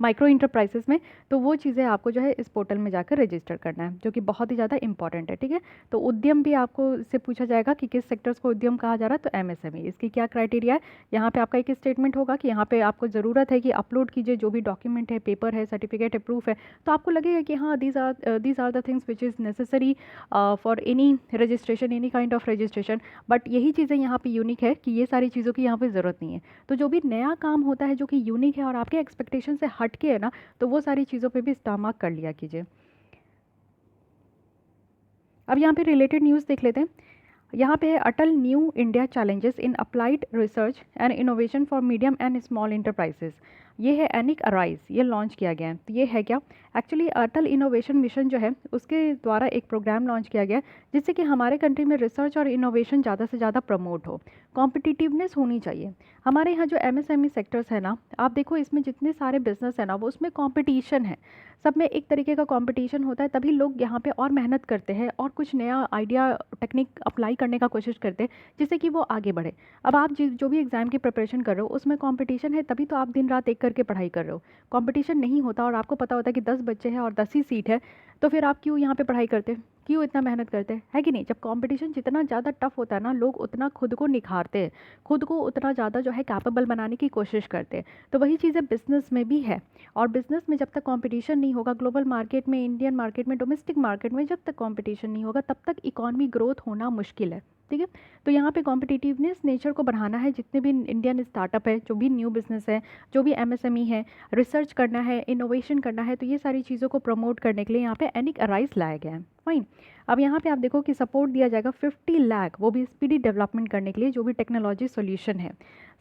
माइक्रो इंटरप्राइजेस में। तो वो चीज़ें आपको जो है इस पोर्टल में जाकर रजिस्टर करना है, जो कि बहुत ही ज़्यादा इंपॉर्टेंट है, ठीक है। तो उद्यम भी आपको इससे पूछा जाएगा कि किस सेक्टर्स को उद्यम कहा जा रहा है, तो एमएसएमई। इसकी क्या क्राइटेरिया है, यहाँ पे आपका एक स्टेटमेंट होगा कि यहाँ पे आपको ज़रूरत है कि अपलोड कीजिए जो भी डॉक्यूमेंट है, पेपर है, सर्टिफिकेट है, प्रूफ है। तो आपको लगेगा कि हाँ these are the things which is necessary for any registration, any kind of registration. But यही चीज़ें यहाँ पे यूनिक है कि ये सारी चीज़ों की यहाँ पे ज़रूरत नहीं है। तो जो भी नया काम होता है जो कि यूनिक है और आपके एक्सपेक्टेशन से हट के है ना, तो वो सारी चीज़ों पे भी स्टार मार्क कर लिया कीजिए। अब यहाँ पे रिलेटेड न्यूज़ देख लेते हैं। यहाँ पे है Atal new India challenges in applied research and innovation for medium and small enterprises. ये है एनिक अराइज, ये लॉन्च किया गया है। तो ये है क्या, एक्चुअली अटल इनोवेशन मिशन जो है उसके द्वारा एक प्रोग्राम लॉन्च किया गया है जिससे कि हमारे कंट्री में रिसर्च और इनोवेशन ज़्यादा से ज़्यादा प्रमोट हो, कॉम्पिटिटिवनेस होनी चाहिए। हमारे यहाँ जो एमएसएमई सेक्टर्स है ना, आप देखो इसमें जितने सारे बिजनेस है ना, वो उसमें कॉम्पिटिशन है, सब में एक तरीके का कंपटीशन होता है, तभी लोग यहाँ पे और मेहनत करते हैं और कुछ नया आइडिया टेक्निक अप्लाई करने का कोशिश करते हैं जिससे कि वो आगे बढ़े। अब आप जो भी एग्ज़ाम की प्रिपरेशन कर रहे हो उसमें कंपटीशन है, तभी तो आप दिन रात एक करके पढ़ाई कर रहे हो। कंपटीशन नहीं होता और आपको पता होता है कि 10 बच्चे हैं और 10 ही सीट है, तो फिर आप क्यों यहाँ पे पढ़ाई करते हैं, क्यों इतना मेहनत करते हैं, है कि नहीं। जब कंपटीशन जितना ज़्यादा टफ होता है ना, लोग उतना खुद को निखारते हैं, खुद को उतना ज़्यादा जो है कैपेबल बनाने की कोशिश करते हैं। तो वही चीज़ें बिजनेस में भी है, और बिजनेस में जब तक कंपटीशन नहीं होगा, ग्लोबल मार्केट में, इंडियन मार्केट में, डोमेस्टिक मार्केट में जब तक कंपटीशन नहीं होगा, तब तक इकॉनमी ग्रोथ होना मुश्किल है, ठीक है। तो यहाँ पे कॉम्पिटिटिवनेस नेचर को बढ़ाना है, जितने भी इंडियन स्टार्टअप है, जो भी न्यू बिजनेस है, जो भी एमएसएमई है, रिसर्च करना है, इनोवेशन करना है, तो ये सारी चीज़ों को प्रमोट करने के लिए यहाँ पे एनिक अराइज लाया गया है। फाइन। अब यहाँ पे आप देखो कि सपोर्ट दिया जाएगा 50 लाख, वो भी स्पीडी डेवलपमेंट करने के लिए, जो भी टेक्नोलॉजी सॉल्यूशन है।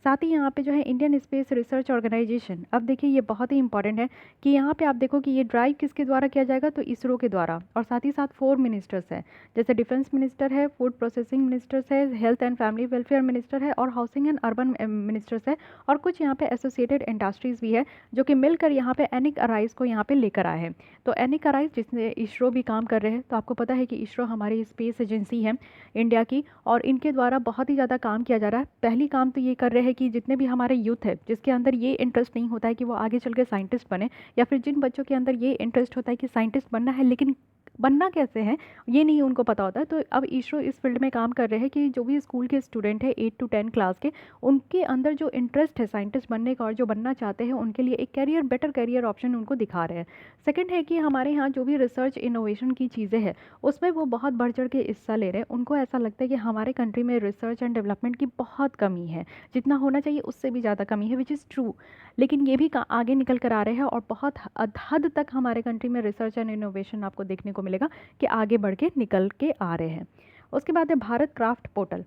साथ ही यहाँ पे जो है इंडियन स्पेस रिसर्च ऑर्गेनाइजेशन, अब देखिए ये बहुत ही इंपॉर्टेंट है कि यहाँ पे आप देखो कि ये ड्राइव किसके द्वारा किया जाएगा, तो इसरो के द्वारा। और साथ ही साथ 4 मिनिस्टर्स है, जैसे डिफेंस मिनिस्टर है, फूड प्रोसेसिंग मिनिस्टर्स है, health and family welfare minister है, और हाउसिंग एंड अर्बन मिनिस्टर्स है, और कुछ यहाँ पे एसोसिएटेड इंडस्ट्रीज़ भी है जो कि मिलकर यहाँ पे एनिक अराइज को यहाँ पे लेकर आए हैं। तो एनिक अराइज जिसमें इसरो भी काम कर रहे हैं, तो आपको पता है कि इसरो हमारी स्पेस एजेंसी है इंडिया की, और इनके द्वारा बहुत ही ज़्यादा काम किया जा रहा है। पहली काम तो ये कर रहे हैं कि जितने भी हमारे यूथ है जिसके अंदर ये इंटरेस्ट नहीं होता है कि वो आगे चल के साइंटिस्ट बने, या फिर जिन बच्चों के अंदर ये इंटरेस्ट होता है कि साइंटिस्ट बनना है लेकिन बनना कैसे हैं ये नहीं उनको पता होता है। तो अब इसरो इस फील्ड में काम कर रहे हैं कि जो भी स्कूल के स्टूडेंट हैं 8 to 10 क्लास के, उनके अंदर जो इंटरेस्ट है साइंटिस्ट बनने का और जो बनना चाहते हैं उनके लिए एक करियर, बेटर करियर ऑप्शन उनको दिखा रहे हैं। सेकंड है कि हमारे यहाँ जो भी रिसर्च इनोवेशन की चीज़ें हैं उसमें वो बहुत बढ़ चढ़ के हिस्सा ले रहे हैं। उनको ऐसा लगता है कि हमारे कंट्री में रिसर्च एंड डेवलपमेंट की बहुत कमी है, जितना होना चाहिए उससे भी ज़्यादा कमी है, विच इज़ ट्रू। लेकिन ये भी आगे निकल कर आ रहे हैं और बहुत हद तक हमारे कंट्री में रिसर्च एंड इनोवेशन आपको देखने को मिलेगा कि आगे बढ़ के निकल के आ रहे हैं। उसके बाद है भारत क्राफ्ट पोर्टल।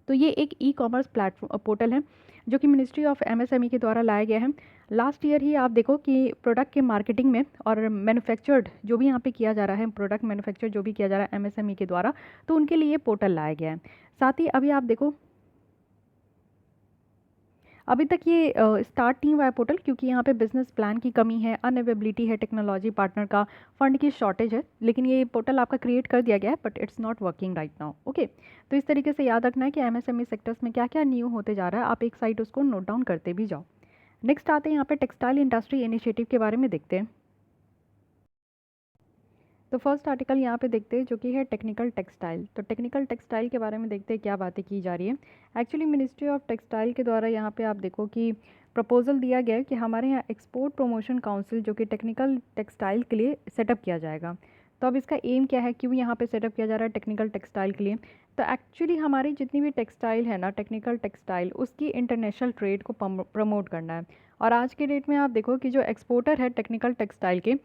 तो ये एक ई कॉमर्स प्लेटफॉर्म पोर्टल है जो कि मिनिस्ट्री ऑफ एमएसएमई के द्वारा लाया गया है। लास्ट ईयर ही आप देखो कि प्रोडक्ट के मार्केटिंग में और मैन्युफैक्चर्ड जो भी यहाँ पे किया जा रहा है, प्रोडक्ट मैन्युफैक्चर जो भी किया जा रहा है एमएसएमई के द्वारा, तो उनके लिए ये पोर्टल लाया गया है। साथ ही अभी आप देखो अभी तक ये स्टार्ट नहीं हुआ है पोर्टल, क्योंकि यहाँ पे बिजनेस प्लान की कमी है, अनअवेबिलिटी है, टेक्नोलॉजी पार्टनर का, फंड की शॉर्टेज है। लेकिन ये पोर्टल आपका क्रिएट कर दिया गया है but it's not working right now. Okay, तो इस तरीके से याद रखना है कि एमएसएमई सेक्टर्स में क्या क्या न्यू होते जा रहा है, आप एक साइड उसको नोट डाउन करते भी जाओ। नेक्स्ट आते हैं यहाँ पे टेक्सटाइल इंडस्ट्री इनिशिएटिव के बारे में देखते हैं। तो फर्स्ट आर्टिकल यहाँ पे देखते हैं जो कि है टेक्निकल टेक्सटाइल। तो टेक्निकल टेक्सटाइल के बारे में देखते हैं क्या बातें की जा रही है। एक्चुअली मिनिस्ट्री ऑफ टेक्सटाइल के द्वारा यहाँ पे आप देखो कि प्रपोजल दिया गया है कि हमारे यहाँ एक्सपोर्ट प्रमोशन काउंसिल जो कि टेक्निकल टेक्सटाइल के लिए सेटअप किया जाएगा। तो अब इसका एम क्या है, क्यों यहाँ पे सेटअप किया जा रहा है टेक्निकल टेक्सटाइल के लिए? तो एक्चुअली हमारी जितनी भी टेक्सटाइल है ना, टेक्निकल टेक्सटाइल, उसकी इंटरनेशनल ट्रेड को प्रमोट करना है। और आज के डेट में आप देखो कि जो एक्सपोर्टर है टेक्निकल टेक्सटाइल के,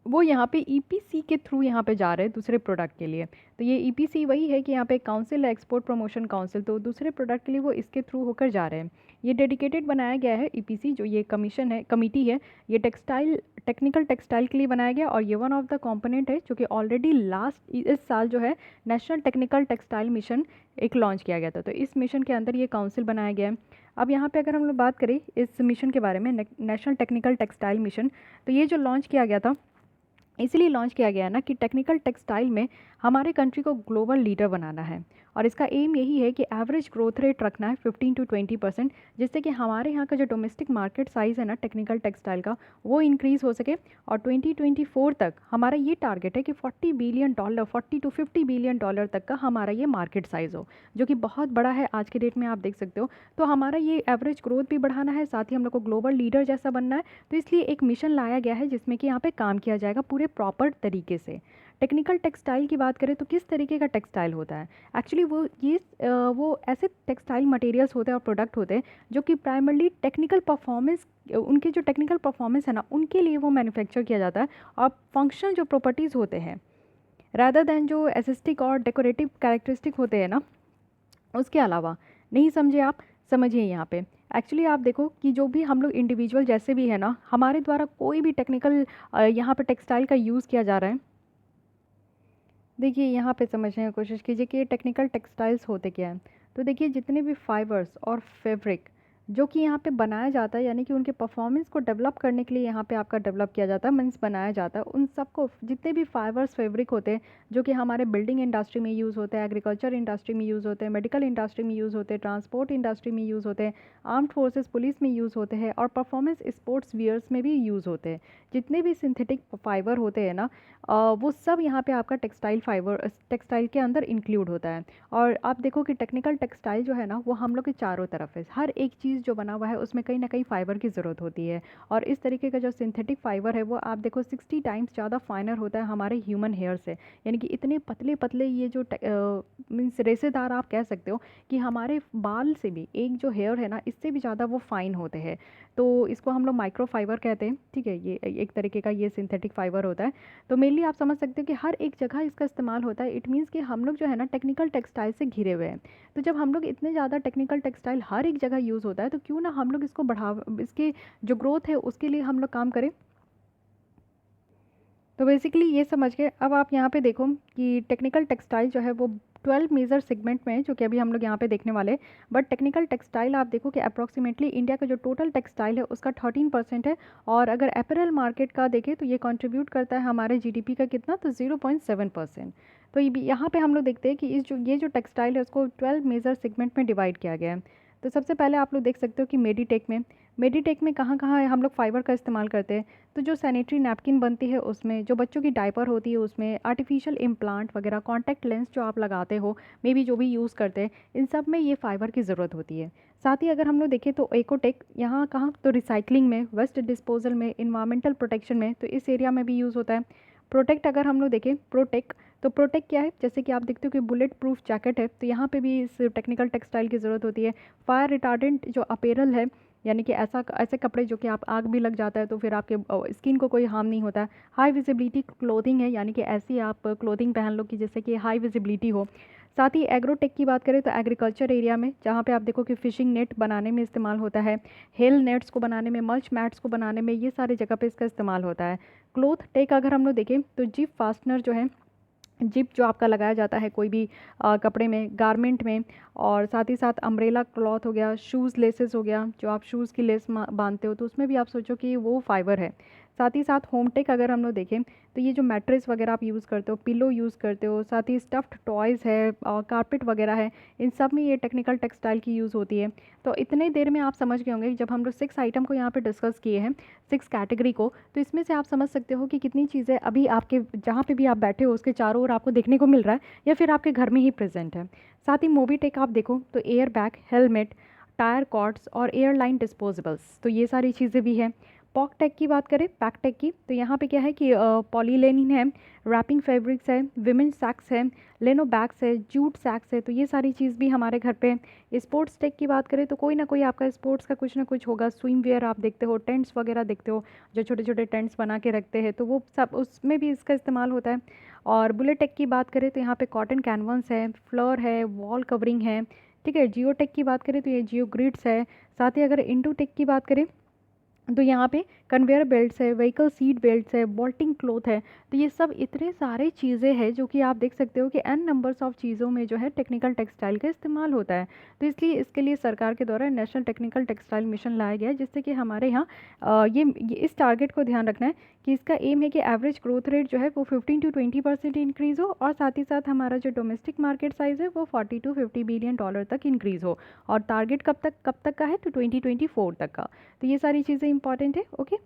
वो यहाँ पे ईपीसी के थ्रू यहाँ पे जा रहे हैं दूसरे प्रोडक्ट के लिए। तो ये ईपीसी वही है कि यहाँ पे काउंसिल है, एक्सपोर्ट प्रमोशन काउंसिल, तो दूसरे प्रोडक्ट के लिए वो इसके थ्रू होकर जा रहे हैं। ये डेडिकेटेड बनाया गया है ईपीसी, जो ये कमीशन है, कमिटी है, ये टेक्निकल टेक्सटाइल के लिए बनाया गया। और ये वन ऑफ द कंपोनेंट है जो कि ऑलरेडी लास्ट इस साल जो है नेशनल टेक्निकल टेक्सटाइल मिशन एक लॉन्च किया गया था। तो इस मिशन के अंदर ये काउंसिल बनाया गया है। अब यहाँ पे अगर हम लोग बात करें इस मिशन के बारे में, नेशनल टेक्निकल टेक्सटाइल मिशन, तो ये जो लॉन्च किया गया था इसलिए लॉन्च किया गया है ना कि टेक्निकल टेक्सटाइल में हमारे कंट्री को ग्लोबल लीडर बनाना है। और इसका एम यही है कि एवरेज ग्रोथ रेट रखना है 15 to 20%, जिससे कि हमारे यहाँ का जो डोमेस्टिक मार्केट साइज़ है ना टेक्निकल टेक्सटाइल का, वो इंक्रीज़ हो सके। और 2024 तक हमारा ये टारगेट है कि $40 बिलियन, 40 to 50 बिलियन डॉलर तक का हमारा ये मार्केट साइज़ हो, जो कि बहुत बड़ा है आज के डेट में, आप देख सकते हो। तो हमारा ये एवरेज ग्रोथ भी बढ़ाना है, साथ ही हम लोग को ग्लोबल लीडर जैसा बनना है। तो इसलिए एक मिशन लाया गया है जिसमें कि यहाँ पे काम किया जाएगा पूरे प्रॉपर तरीके से। टेक्निकल टेक्सटाइल की बात करें तो किस तरीके का टेक्सटाइल होता है? एक्चुअली वो ऐसे टेक्सटाइल मटेरियल्स होते हैं और प्रोडक्ट होते हैं जो कि प्राइमरली टेक्निकल परफॉर्मेंस, उनके जो टेक्निकल परफॉर्मेंस है ना उनके लिए वो मैन्युफैक्चर किया जाता है। और फंक्शनल जो प्रॉपर्टीज़ होते हैं रादर दैन जो एस्थेटिक और डेकोरेटिव कैरेक्टरिस्टिक होते हैं ना, उसके अलावा, नहीं समझे आप, समझिए यहाँ पे। एक्चुअली आप देखो कि जो भी हम लोग इंडिविजुअल जैसे भी है ना, हमारे द्वारा कोई भी टेक्निकल यहाँ पे टेक्सटाइल का यूज़ किया जा रहा है। देखिए यहाँ पे समझने की कोशिश कीजिए कि ये टेक्निकल टेक्सटाइल्स होते क्या हैं। तो देखिए जितने भी फाइबर्स और फैब्रिक जो कि यहाँ पे बनाया जाता है, यानी कि उनके परफॉर्मेंस को डेवलप करने के लिए यहाँ पे आपका डेवलप किया जाता है, मीन्स बनाया जाता है, उन सबको, जितने भी फाइबर्स फैब्रिक होते हैं जो कि हमारे बिल्डिंग इंडस्ट्री में यूज़ होते हैं, एग्रीकल्चर इंडस्ट्री में यूज़ होते हैं, मेडिकल इंडस्ट्री में यूज़ होते हैं, ट्रांसपोर्ट इंडस्ट्री में यूज़ होते हैं, आर्म्ड फोर्सेस पुलिस में यूज़ होते हैं, और परफॉर्मेंस स्पोर्ट्स वियर्स में भी यूज़ होते हैं। जितने भी सिंथेटिक फाइबर होते हैं ना, वो सब यहाँ पे आपका टेक्सटाइल के अंदर इंक्लूड होता है। और आप देखो कि टेक्निकल टेक्सटाइल जो है ना वो हम लोग के चारों तरफ है, हर एक चीज़ जो बना हुआ है उसमें कहीं ना कहीं फ़ाइबर की ज़रूरत होती है। और इस तरीके का जो सिंथेटिक फ़ाइबर है वो आप देखो 60 टाइम्स ज़्यादा फाइनर होता है हमारे ह्यूमन हेयर से, यानी कि इतने पतले पतले ये जो मीन्स रेशेदार आप कह सकते हो कि हमारे बाल से भी एक जो हेयर है ना इससे भी ज़्यादा वो फाइन होते हैं। तो इसको हम लोग माइक्रो फाइबर कहते हैं, ठीक है, ये एक तरीके का ये सिंथेटिक फाइबर होता है। तो मेनली आप समझ सकते हो कि हर एक जगह इसका इस्तेमाल होता है। इट मीन्स कि हम लोग जो है ना टेक्निकल टेक्सटाइल से घिरे हुए हैं। तो जब हम लोग इतने ज़्यादा टेक्निकल टेक्सटाइल हर एक जगह यूज़ होता है तो क्यों ना हम लोग इसको इसकी जो ग्रोथ है उसके लिए हम लोग काम करें। तो बेसिकली ये समझ गए। अब आप यहाँ पे देखो कि टेक्निकल टेक्सटाइल जो है वो 12 मेजर सेगमेंट में है जो कि अभी हम लोग यहाँ पे देखने वाले। बट टेक्निकल टेक्सटाइल आप देखो कि अप्रॉक्सीमेटली इंडिया का जो टोटल टेक्सटाइल है उसका 13% है। और अगर अपैरल मार्केट का देखें तो ये कंट्रीब्यूट करता है हमारे जीडीपी का कितना, तो 0.7%। तो यहाँ पे हम लोग देखते हैं कि ये जो टेक्सटाइल है उसको 12 मेजर सेगमेंट में डिवाइड किया गया है। तो सबसे पहले आप लोग देख सकते हो कि मेडिटेक में कहाँ कहाँ हम लोग फाइबर का इस्तेमाल करते हैं। तो जो सैनिटरी नैपकिन बनती है उसमें, जो बच्चों की डायपर होती है उसमें, आर्टिफिशियल इम्प्लांट वगैरह, कॉन्टैक्ट लेंस जो आप लगाते हो, मे बी जो भी यूज़ करते हैं, इन सब में ये फाइबर की ज़रूरत होती है। साथ ही अगर हम लोग देखें तो एकोटेक यहाँ कहाँ, तो रिसाइकलिंग में, वेस्ट डिस्पोजल में, इन्वायरमेंटल प्रोटेक्शन में, तो इस एरिया में भी यूज़ होता है। प्रोटेक्ट अगर हम लोग देखें, प्रोटेक, तो प्रोटेक्ट क्या है, जैसे कि आप देखते हो कि बुलेट प्रूफ जैकेट है, तो यहाँ पे भी इस टेक्निकल टेक्सटाइल की ज़रूरत होती है। फायर रिटार्डेंट जो अपैरल है, यानी कि ऐसे कपड़े जो कि आप आग भी लग जाता है तो फिर आपके स्किन को कोई हार्म नहीं होता है। हाई विजिबिलिटी क्लोथिंग है, यानी कि ऐसी आप क्लोथिंग पहन लो कि जिससे कि हाई विजिबिलिटी हो। साथ ही एग्रोटेक की बात करें तो एग्रीकल्चर एरिया में, जहाँ पे आप देखो कि फिशिंग नेट बनाने में इस्तेमाल होता है, हेल नेट्स को बनाने में, मल्च मैट्स को बनाने में, ये सारी जगह पे इसका इस्तेमाल होता है। क्लोथ टेक अगर हम लोग देखें तो जिप फास्टनर जो है, जिप जो आपका लगाया जाता है कोई भी कपड़े में, गारमेंट में, और साथ ही साथ अम्ब्रेला क्लॉथ हो गया, शूज़ लेसेस हो गया, जो आप शूज़ की लेस बांधते हो तो उसमें भी आप सोचो कि वो फाइबर है। साथ ही साथ होम टेक अगर हम लोग देखें तो ये जो मैट्रेस वगैरह आप यूज़ करते हो, पिलो यूज़ करते हो, साथ ही स्टफ्ड टॉयज़ है और कारपेट वगैरह है, इन सब में ये टेक्निकल टेक्सटाइल की यूज़ होती है। तो इतने देर में आप समझ गए होंगे, जब हम लोग 6 आइटम को यहाँ पे डिस्कस किए हैं, 6 कैटेगरी को, तो इसमें से आप समझ सकते हो कि कितनी चीज़ें अभी आपके जहाँ पे भी आप बैठे हो उसके चारों ओर आपको देखने को मिल रहा है या फिर आपके घर में ही प्रेजेंट है। साथ ही मोबीटेक आप देखो तो air bag, helmet, tyre cords और एयरलाइन डिस्पोजेबल्स, तो ये सारी चीज़ें भी हैं। पॉक टेक की बात करें, पैक टेक की, तो यहाँ पे क्या है कि पॉलीलेनिन है, रैपिंग फैब्रिक्स है, विमेन सैक्स है, लेनो बैग्स है, जूट सैक्स है, तो ये सारी चीज़ भी हमारे घर पे। स्पोर्ट्स टेक की बात करें तो कोई ना कोई आपका स्पोर्ट्स का कुछ ना कुछ होगा, स्विम वेयर आप देखते हो, टेंट्स वगैरह देखते हो, जो छोटे छोटे टेंट्स बना के रखते हैं, तो वो सब उसमें भी इसका इस्तेमाल होता है। और बुलेट टेक की बात करें तो यहाँ पे कॉटन कैनवस है, फ्लोर है, वॉल कवरिंग है, ठीक है। जियो टेक की बात करें तो ये जियो ग्रिड्स है। साथ ही अगर इंडू टेक की बात करें तो यहाँ पे कन्वेयर बेल्ट्स है, व्हीकल सीट बेल्ट्स है, बोल्टिंग क्लोथ है, तो ये सब इतने सारे चीज़ें हैं जो कि आप देख सकते हो कि एन नंबर्स ऑफ चीज़ों में जो है टेक्निकल टेक्सटाइल का इस्तेमाल होता है। तो इसलिए इसके लिए सरकार के द्वारा नेशनल टेक्निकल टेक्सटाइल मिशन लाया गया है, जिससे कि हमारे यहाँ ये इस टारगेट को ध्यान रखना है कि इसका एम है कि एवरेज ग्रोथ रेट जो है वो 15 to 20% इंक्रीज़ हो, और साथ ही साथ हमारा जो डोमेस्टिक मार्केट साइज़ है वो $40 to 50 बिलियन तक इंक्रीज़ हो। और टारगेट कब तक का है, तो 2024 तक का। तो ये सारी चीज़ें इंपॉर्टेंट है। ओके,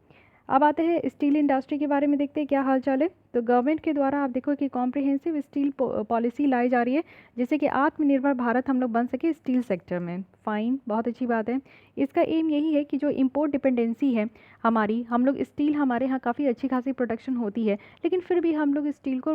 अब आते हैं स्टील इंडस्ट्री के बारे में, देखते हैं क्या हाल चाल है। तो गवर्नमेंट के द्वारा आप देखो कि कॉम्प्रिहेंसिव स्टील पॉलिसी लाई जा रही है, जिससे कि आत्मनिर्भर भारत हम लोग बन सके स्टील सेक्टर में। फाइन, बहुत अच्छी बात है। इसका एम यही है कि जो इम्पोर्ट डिपेंडेंसी है हमारी, हम लोग स्टील, हमारे यहाँ काफ़ी अच्छी खासी प्रोडक्शन होती है, लेकिन फिर भी हम लोग स्टील को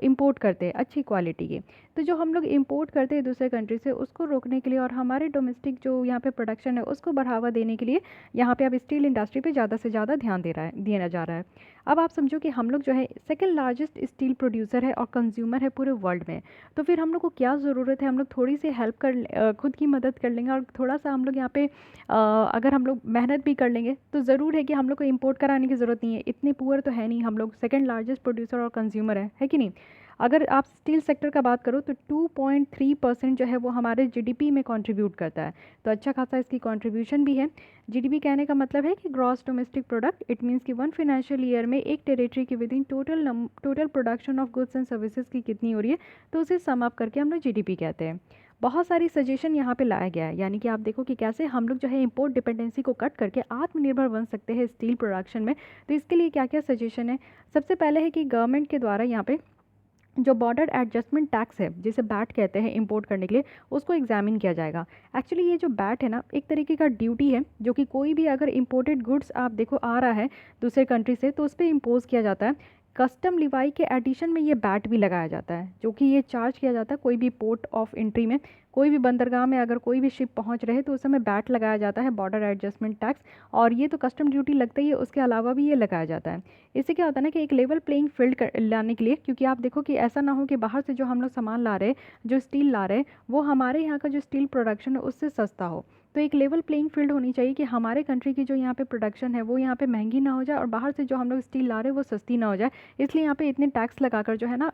इम्पोर्ट करते हैं अच्छी क्वालिटी के। तो जो हम लोग इम्पोर्ट करते हैं दूसरे कंट्री से, उसको रोकने के लिए और हमारे डोमेस्टिक जो यहाँ पे प्रोडक्शन है उसको बढ़ावा देने के लिए यहाँ पे अब स्टील इंडस्ट्री पे ज़्यादा से ज़्यादा ध्यान दिया जा रहा है। अब आप समझो कि हम लोग जो है सेकंड लार्जेस्ट स्टील प्रोड्यूसर है और कंज्यूमर है पूरे वर्ल्ड में। तो फिर हम लोग को क्या ज़रूरत है, हम लोग थोड़ी सी हेल्प खुद की मदद कर लेंगे, और थोड़ा सा हम लोग यहाँ पे अगर हम लोग मेहनत भी कर लेंगे तो ज़रूर है कि हम लोग को इम्पोर्ट कराने की ज़रूरत नहीं है। इतने पुअर तो है नहीं, हम लोग सेकंड लार्जेस्ट प्रोड्यूसर और कंज्यूमर है कि नहीं। अगर आप स्टील सेक्टर का बात करो तो 2.3% जो है वो हमारे जीडीपी में कंट्रीब्यूट करता है, तो अच्छा खासा इसकी कंट्रीब्यूशन भी है। जीडीपी कहने का मतलब है कि gross domestic product, it means कि वन फाइनेंशियल ईयर में एक टेरिटरी के with in total production of goods and services की कितनी हो रही है, तो उसे सम अप करके हम लोग जीडीपी कहते हैं। बहुत सारी सजेशन यहाँ पे लाया गया है, यानी कि आप देखो कि कैसे हम लोग जो है इंपोर्ट डिपेंडेंसी को कट करके आत्मनिर्भर बन सकते हैं स्टील प्रोडक्शन में। तो इसके लिए क्या क्या सजेशन है, सबसे पहले है कि गवर्नमेंट के द्वारा यहाँ पे जो बॉर्डर एडजस्टमेंट टैक्स है, जिसे बैट कहते हैं इंपोर्ट करने के लिए, उसको एग्जामिन किया जाएगा। एक्चुअली ये जो बैट है ना, एक तरीके का ड्यूटी है, जो कि कोई भी अगर इंपोर्टेड गुड्स आप देखो आ रहा है दूसरे कंट्री से, तो उस पर इम्पोज किया जाता है। कस्टम लिवाई के एडिशन में ये बैट भी लगाया जाता है, जो कि ये चार्ज किया जाता है कोई भी पोर्ट ऑफ एंट्री में, कोई भी बंदरगाह में अगर कोई भी शिप पहुंच रहे तो उस समय बैट लगाया जाता है, बॉर्डर एडजस्टमेंट टैक्स। और ये तो कस्टम ड्यूटी लगता ही है, उसके अलावा भी ये लगाया जाता है। इससे क्या होता है ना कि एक लेवल प्लेइंग फील्ड लाने के लिए, क्योंकि आप देखो कि ऐसा ना हो कि बाहर से जो हम लोग सामान ला रहे हैं, जो स्टील ला रहे हैं, वो हमारे यहाँ का जो स्टील प्रोडक्शन है उससे सस्ता हो। तो एक लेवल प्लेइंग फील्ड होनी चाहिए कि हमारे कंट्री की जो यहाँ पे प्रोडक्शन है वो यहाँ पे महंगी ना हो जाए, और बाहर से जो हम लोग स्टील ला रहे हैं वो सस्ती ना हो जाए। इसलिए यहाँ पे इतने टैक्स लगाकर जो है ना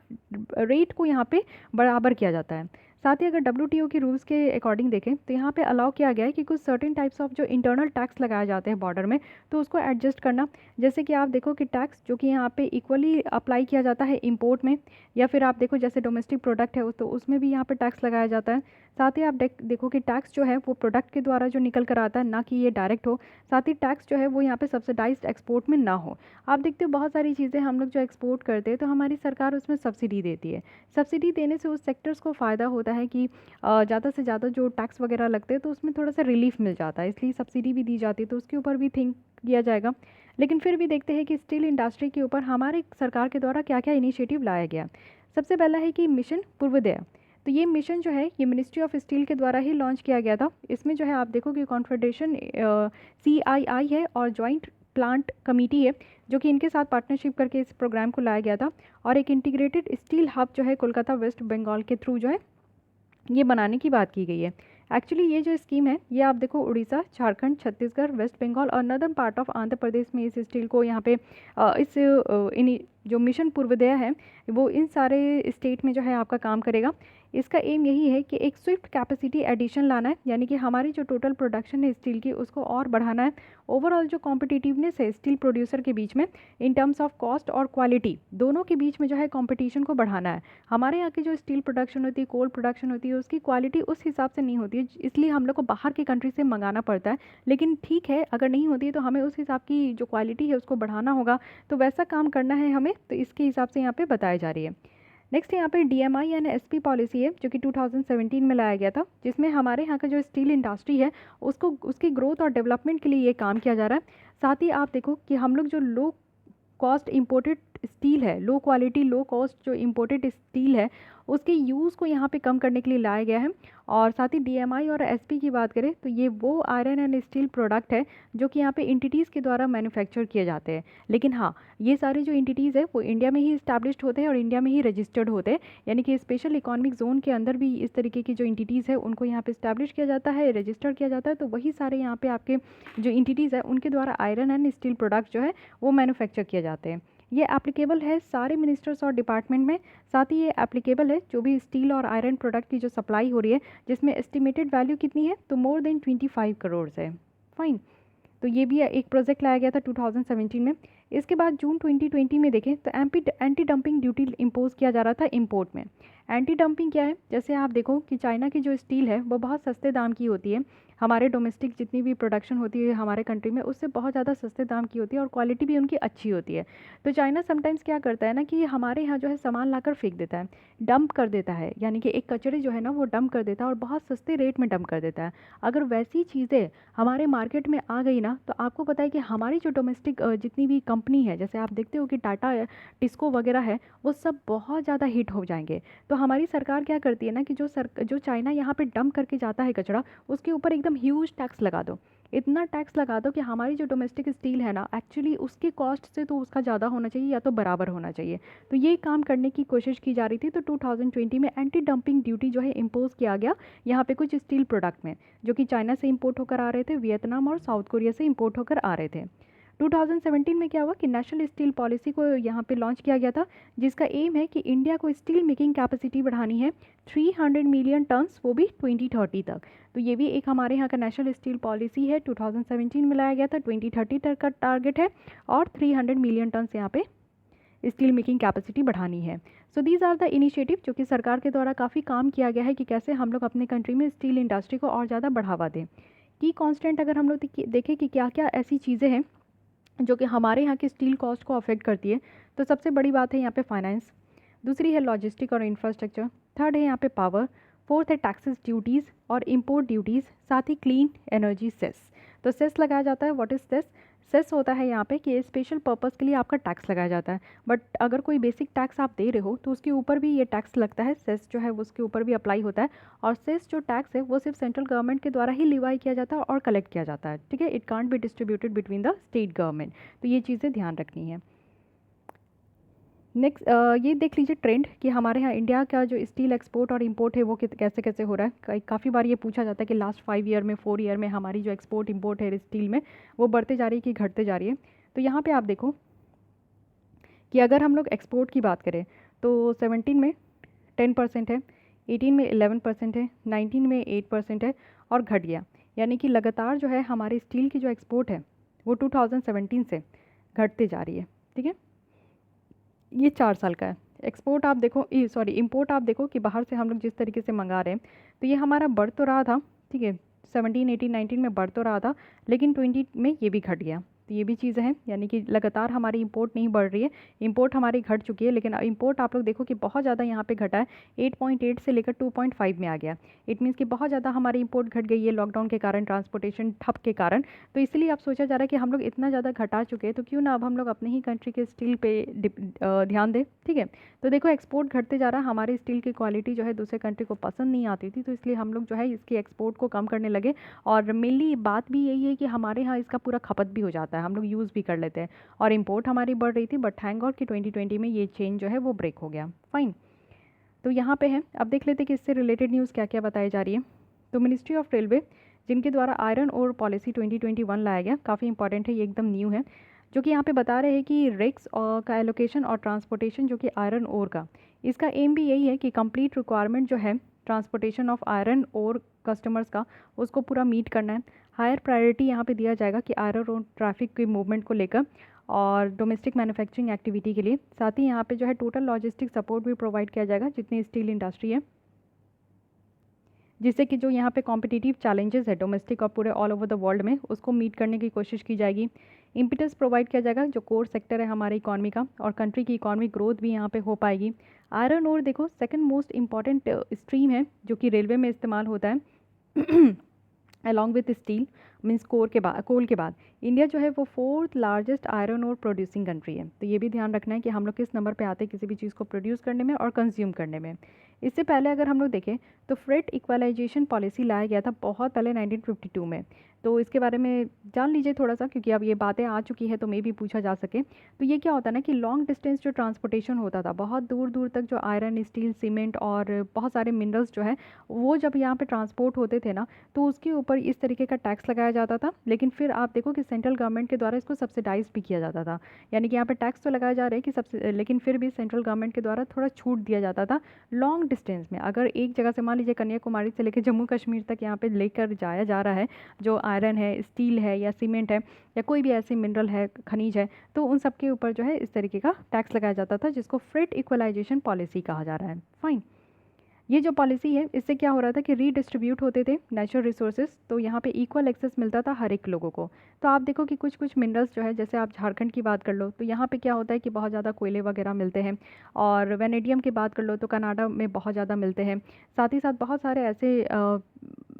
रेट को यहाँ पे बराबर किया जाता है। साथ ही अगर WTO के रूल्स के अकॉर्डिंग देखें तो यहाँ पे अलाउ किया गया है कि कुछ सर्टेन टाइप्स ऑफ जो इंटरनल टैक्स लगाए जाते हैं बॉर्डर में, तो उसको एडजस्ट करना। जैसे कि आप देखो कि टैक्स जो कि यहाँ पे इक्वली अप्लाई किया जाता है इंपोर्ट में, या फिर आप देखो जैसे डोमेस्टिक प्रोडक्ट है तो उसमें भी यहाँ पे टैक्स लगाया जाता है। साथ ही आप देखो कि टैक्स जो है वो प्रोडक्ट के द्वारा जो निकल कर आता है, ना कि ये डायरेक्ट हो। साथ ही टैक्स जो है वो यहाँ पे सब्सिडाइज्ड एक्सपोर्ट में ना हो। आप देखते हो बहुत सारी चीज़ें हम लोग जो एक्सपोर्ट करते हैं तो हमारी सरकार उसमें सब्सिडी देती है। सब्सिडी देने से उस सेक्टर्स को फ़ायदा होता है कि ज़्यादा से ज़्यादा जो टैक्स वगैरह लगते हैं तो उसमें थोड़ा सा रिलीफ मिल जाता है, इसलिए सब्सिडी भी दी जाती है, तो उसके ऊपर भी थिंक किया जाएगा। लेकिन फिर भी देखते हैं कि स्टील इंडस्ट्री के ऊपर हमारे सरकार के द्वारा क्या क्या इनिशिएटिव लाया गया। सबसे पहला है कि मिशन पूर्वोदय। तो ये मिशन जो है ये मिनिस्ट्री ऑफ स्टील के द्वारा ही लॉन्च किया गया था। इसमें जो है आप देखो कि कॉन्फेडरेशन CII है और जॉइंट प्लांट कमेटी है, जो कि इनके साथ पार्टनरशिप करके इस प्रोग्राम को लाया गया था। और एक इंटीग्रेटेड स्टील हब जो है कोलकाता वेस्ट बंगाल के थ्रू जो है ये बनाने की बात की गई है। एक्चुअली ये जो स्कीम है ये आप देखो उड़ीसा, झारखंड, छत्तीसगढ़, वेस्ट बंगाल और northern part of Andhra Pradesh में इस स्टील को यहाँ पे जो मिशन पूर्वोदय है वो इन सारे स्टेट में जो है आपका काम करेगा। इसका एम यही है कि एक स्विफ्ट कैपेसिटी एडिशन लाना है, यानी कि हमारी जो टोटल प्रोडक्शन है स्टील की उसको और बढ़ाना है। ओवरऑल जो कॉम्पिटिटिवनेस है स्टील प्रोड्यूसर के बीच में इन टर्म्स ऑफ कॉस्ट और क्वालिटी दोनों के बीच में जो है कंपटीशन को बढ़ाना है। हमारे यहाँ की जो स्टील प्रोडक्शन होती है, कोल प्रोडक्शन होती है, उसकी क्वालिटी उस हिसाब से नहीं होती है, इसलिए हम लोग को बाहर के कंट्री से मंगाना पड़ता है। लेकिन ठीक है, अगर नहीं होती है तो हमें उस हिसाब की जो क्वालिटी है उसको बढ़ाना होगा, तो वैसा काम करना है हमें, तो इसके हिसाब से यहाँ पे बताई जा रही है। नेक्स्ट यहाँ पे DMI यानी SP पॉलिसी है, जो कि 2017 में लाया गया था, जिसमें हमारे यहाँ का जो स्टील इंडस्ट्री है उसको उसकी ग्रोथ और डेवलपमेंट के लिए ये काम किया जा रहा है। साथ ही आप देखो कि हम लोग जो लो कॉस्ट इम्पोर्टेड स्टील है, लो क्वालिटी लो कॉस्ट जो इम्पोर्टेड स्टील है उसके यूज़ को यहाँ पे कम करने के लिए लाया गया है। और साथ ही DMI और SP की बात करें तो ये वो आयरन एंड स्टील प्रोडक्ट है जो कि यहाँ पे इंटिटीज़ के द्वारा मैन्युफैक्चर किए जाते हैं। लेकिन हाँ, ये सारे जो इंटिटीज़ है वो इंडिया में ही इस्टेब्लिश्ड होते हैं और इंडिया में ही रजिस्टर्ड होते हैं, यानी कि स्पेशल इकोनॉमिक जोन के अंदर भी इस तरीके की जो इंटिटीज़ है उनको यहाँ पे इस्टेब्लिश किया जाता है, रजिस्टर किया जाता है। तो वही सारे यहाँ पे आपके जो इंटिटीज़ है उनके द्वारा आयरन एंड स्टील प्रोडक्ट जो है वो मैन्युफैक्चर किए जाते हैं। ये एप्लीकेबल है सारे मिनिस्टर्स और डिपार्टमेंट में। साथ ही ये एप्लीकेबल है जो भी स्टील और आयरन प्रोडक्ट की जो सप्लाई हो रही है, जिसमें एस्टिमेटेड वैल्यू कितनी है तो मोर देन 25 करोड़ है। फाइन, तो ये भी एक प्रोजेक्ट लाया गया था 2017 में। इसके बाद जून 2020 में देखें तो एंटी डंपिंग ड्यूटी इम्पोज किया जा रहा था इंपोर्ट में। एंटी डंपिंग क्या है, जैसे आप देखो कि चाइना की जो स्टील है वो बहुत सस्ते दाम की होती है, हमारे डोमेस्टिक जितनी भी प्रोडक्शन होती है हमारे कंट्री में उससे बहुत ज़्यादा सस्ते दाम की होती है और क्वालिटी भी उनकी अच्छी होती है। तो चाइना समटाइम्स क्या करता है ना कि हमारे यहाँ जो है सामान लाकर फेंक देता है, डंप कर देता है, यानी कि एक कचरे जो है ना वो डंप कर देता है और बहुत सस्ते रेट में डंप कर देता है। अगर वैसी चीज़ें हमारे मार्केट में आ गई ना तो आपको पता है कि हमारी जो डोमेस्टिक जितनी भी कंपनी है, जैसे आप देखते हो कि टाटा टिस्को वगैरह है, वो सब बहुत ज़्यादा हिट हो जाएंगे। तो हमारी सरकार क्या करती है ना कि जो चाइना यहाँ पे डंप करके जाता है कचरा, उसके ऊपर एकदम ह्यूज टैक्स लगा दो, इतना टैक्स लगा दो कि हमारी जो डोमेस्टिक स्टील है ना एक्चुअली उसके कॉस्ट से तो उसका ज़्यादा होना चाहिए या तो बराबर होना चाहिए। तो ये काम करने की कोशिश की जा रही थी। तो 2020 में एंटी डंपिंग ड्यूटी जो है इम्पोज किया गया यहाँ पे कुछ स्टील प्रोडक्ट में, जो कि चाइना से इंपोर्ट होकर आ रहे थे, वियतनाम और साउथ कोरिया से इंपोर्ट होकर आ रहे थे। 2017 में क्या हुआ कि नेशनल स्टील पॉलिसी को यहाँ पे लॉन्च किया गया था, जिसका एम है कि इंडिया को स्टील मेकिंग कैपेसिटी बढ़ानी है 300 मिलियन टन्स, वो भी 2030 तक। तो ये भी एक हमारे यहाँ का नेशनल स्टील पॉलिसी है, 2017 में लाया गया था, 2030 तक का टारगेट है और 300 मिलियन टन्स यहाँ पे स्टील मेकिंग कैपेसिटी बढ़ानी है। So these are the initiative जो कि सरकार के द्वारा काफ़ी काम किया गया है कि कैसे हम लोग अपने कंट्री में स्टील इंडस्ट्री को और ज़्यादा बढ़ावा दें। की कॉन्स्टेंट अगर हम लोग देखें कि क्या क्या ऐसी चीज़ें हैं जो कि हमारे यहाँ की स्टील कॉस्ट को अफेक्ट करती है, तो सबसे बड़ी बात है यहाँ पे फाइनेंस, दूसरी है लॉजिस्टिक और इंफ्रास्ट्रक्चर, थर्ड है यहाँ पे पावर, फोर्थ है टैक्सेस ड्यूटीज़ और इंपोर्ट ड्यूटीज़, साथ ही क्लीन एनर्जी सेस। तो सेस लगाया जाता है, व्हाट इज़ सेस? सेस होता है यहाँ पे कि स्पेशल पर्पस के लिए आपका टैक्स लगाया जाता है, बट अगर कोई बेसिक टैक्स आप दे रहे हो तो उसके ऊपर भी ये टैक्स लगता है, सेस जो है उसके ऊपर भी अप्लाई होता है। और सेस जो टैक्स है वो सिर्फ सेंट्रल गवर्नमेंट के द्वारा ही लिवाई किया जाता है और कलेक्ट किया जाता है, ठीक है, it can't be distributed between the state government. तो ये चीज़ें ध्यान रखनी है। नेक्स्ट ये देख लीजिए ट्रेंड कि हमारे यहाँ इंडिया का जो स्टील एक्सपोर्ट और इंपोर्ट है वो कैसे कैसे हो रहा है। काफ़ी बार ये पूछा जाता है कि लास्ट 5 ईयर में 4 ईयर में हमारी जो एक्सपोर्ट इंपोर्ट है स्टील में वो बढ़ते जा रही है कि घटते जा रही है। तो यहाँ पे आप देखो कि अगर हम लोग एक्सपोर्ट की बात करें तो 17 में 10% है, 18 में 11% है, 19 में 8% है और घट गया। यानी कि लगातार जो है हमारी स्टील की जो एक्सपोर्ट है वो 2017 से घटते जा रही है। ठीक है, ये 4 साल का है। एक्सपोर्ट आप देखो, सॉरी इंपोर्ट आप देखो कि बाहर से हम लोग जिस तरीके से मंगा रहे हैं, तो ये हमारा बढ़ तो रहा था, ठीक है, 17, 18, 19 में बढ़ तो रहा था, लेकिन 20 में ये भी घट गया। तो ये भी चीज़ें हैं, यानी कि लगातार हमारी इंपोर्ट नहीं बढ़ रही है, इंपोर्ट हमारी घट चुकी है, लेकिन इंपोर्ट आप लोग देखो कि बहुत ज़्यादा यहाँ पे घटा है, 8.8 से लेकर 2.5 में आ गया। इट मीन्स कि बहुत ज़्यादा हमारी इंपोर्ट घट गई है लॉकडाउन के कारण, ट्रांसपोर्टेशन ठप के कारण। तो इसलिए अब सोचा जा रहा है कि हम लोग इतना ज़्यादा घटा चुके हैं, तो क्यों ना अब हम लोग अपने ही कंट्री के स्टील पे ध्यान दें। ठीक है, तो देखो एक्सपोर्ट घटते जा रहा है, हमारी स्टील की क्वालिटी जो है दूसरे कंट्री को पसंद नहीं आती थी, तो इसलिए हम लोग जो है इसकी एक्सपोर्ट को कम करने लगे। और मेनली बात भी यही है कि हमारे यहाँ इसका पूरा खपत भी हो जाता है, हम लोग यूज़ भी कर लेते हैं, और इम्पोर्ट हमारी बढ़ रही थी, बट थैंक गॉड कि 2020 में ये चेंज जो है वो ब्रेक हो गया। फाइन, तो यहाँ पे है, अब देख लेते हैं कि इससे रिलेटेड न्यूज़ क्या क्या बताई जा रही है। तो मिनिस्ट्री ऑफ रेलवे जिनके द्वारा आयरन और पॉलिसी 2021 लाया गया, काफ़ी इंपॉर्टेंट है, ये एकदम न्यू है, जो कि यहाँ पे बता रहे हैं कि रेक्स और का एलोकेशन और ट्रांसपोर्टेशन जो कि आयरन ओर का, इसका एम भी यही है कि कंप्लीट रिक्वायरमेंट जो है ट्रांसपोर्टेशन ऑफ आयरन और कस्टमर्स का, उसको पूरा मीट करना है। हायर प्रायोरिटी यहाँ पे दिया जाएगा कि आयरन और ट्रैफिक के मूवमेंट को लेकर और डोमेस्टिक मैन्युफैक्चरिंग एक्टिविटी के लिए। साथ ही यहाँ पे जो है टोटल लॉजिस्टिक सपोर्ट भी प्रोवाइड किया जाएगा जितनी स्टील इंडस्ट्री है, जिससे कि जो यहाँ पे कॉम्पिटिटिव चैलेंजेस है डोमेस्टिक और पूरे ऑल ओवर द वर्ल्ड में, उसको मीट करने की कोशिश की जाएगी। इम्पिटस प्रोवाइड किया जाएगा जो कोर सेक्टर है हमारी इकॉनमी का, और कंट्री की इकॉनमिक ग्रोथ भी यहाँ पे हो पाएगी। आयरन ओर देखो सेकंड मोस्ट इंपॉर्टेंट स्ट्रीम है जो कि रेलवे में इस्तेमाल होता है अलॉन्ग विथ स्टील, मीन्स कोल के बाद इंडिया जो है वो 4th लार्जेस्ट आयरन और प्रोड्यूसिंग कंट्री है। तो ये भी ध्यान रखना है कि हम लोग किस नंबर पे आते हैं किसी भी चीज़ को प्रोड्यूस करने में और कंज्यूम करने में। इससे पहले अगर हम लोग देखें तो फ्रेट इक्वलाइजेशन पॉलिसी लाया गया था बहुत पहले 1952 में, तो इसके बारे में जान लीजिए थोड़ा सा, क्योंकि अब ये बातें आ चुकी है तो मे भी पूछा जा सके। तो ये क्या होता है ना कि लॉन्ग डिस्टेंस जो ट्रांसपोर्टेशन होता था, बहुत दूर दूर तक जो आयरन, स्टील, सीमेंट और बहुत सारे मिनरल्स जो है वो जब यहाँ पे ट्रांसपोर्ट होते थे ना, तो उसके ऊपर इस तरीके का टैक्स लगाया जाता था, लेकिन फिर आप देखो कि सेंट्रल गवर्नमेंट के द्वारा इसको सब्सिडाइज भी किया जाता था। यानी कि यहाँ पे टैक्स तो लगाया जा रहा है कि लेकिन फिर भी सेंट्रल गवर्नमेंट के द्वारा थोड़ा छूट दिया जाता था लॉन्ग डिस्टेंस में। अगर एक जगह से मान लीजिए कन्याकुमारी से लेकर जम्मू कश्मीर तक यहाँ पे लेकर जाया जा रहा है जो आयरन है, स्टील है या सीमेंट है या कोई भी ऐसे मिनरल है, खनिज है, तो उन सब के ऊपर जो है इस तरीके का टैक्स लगाया जाता था, जिसको फ्रेट इक्वलाइजेशन पॉलिसी कहा जा रहा है। फाइन, ये जो पॉलिसी है इससे क्या हो रहा था कि रीडिस्ट्रीब्यूट होते थे नेचुरल रिसोर्सेज, तो यहाँ पे इक्वल एक्सेस मिलता था हर एक लोगों को। तो आप देखो कि कुछ कुछ मिनरल्स जो है, जैसे आप झारखंड की बात कर लो तो यहाँ पे क्या होता है कि बहुत ज़्यादा कोयले वगैरह मिलते हैं, और वेनेडियम की बात कर लो तो कनाडा में बहुत ज़्यादा मिलते हैं। साथ ही साथ बहुत सारे ऐसे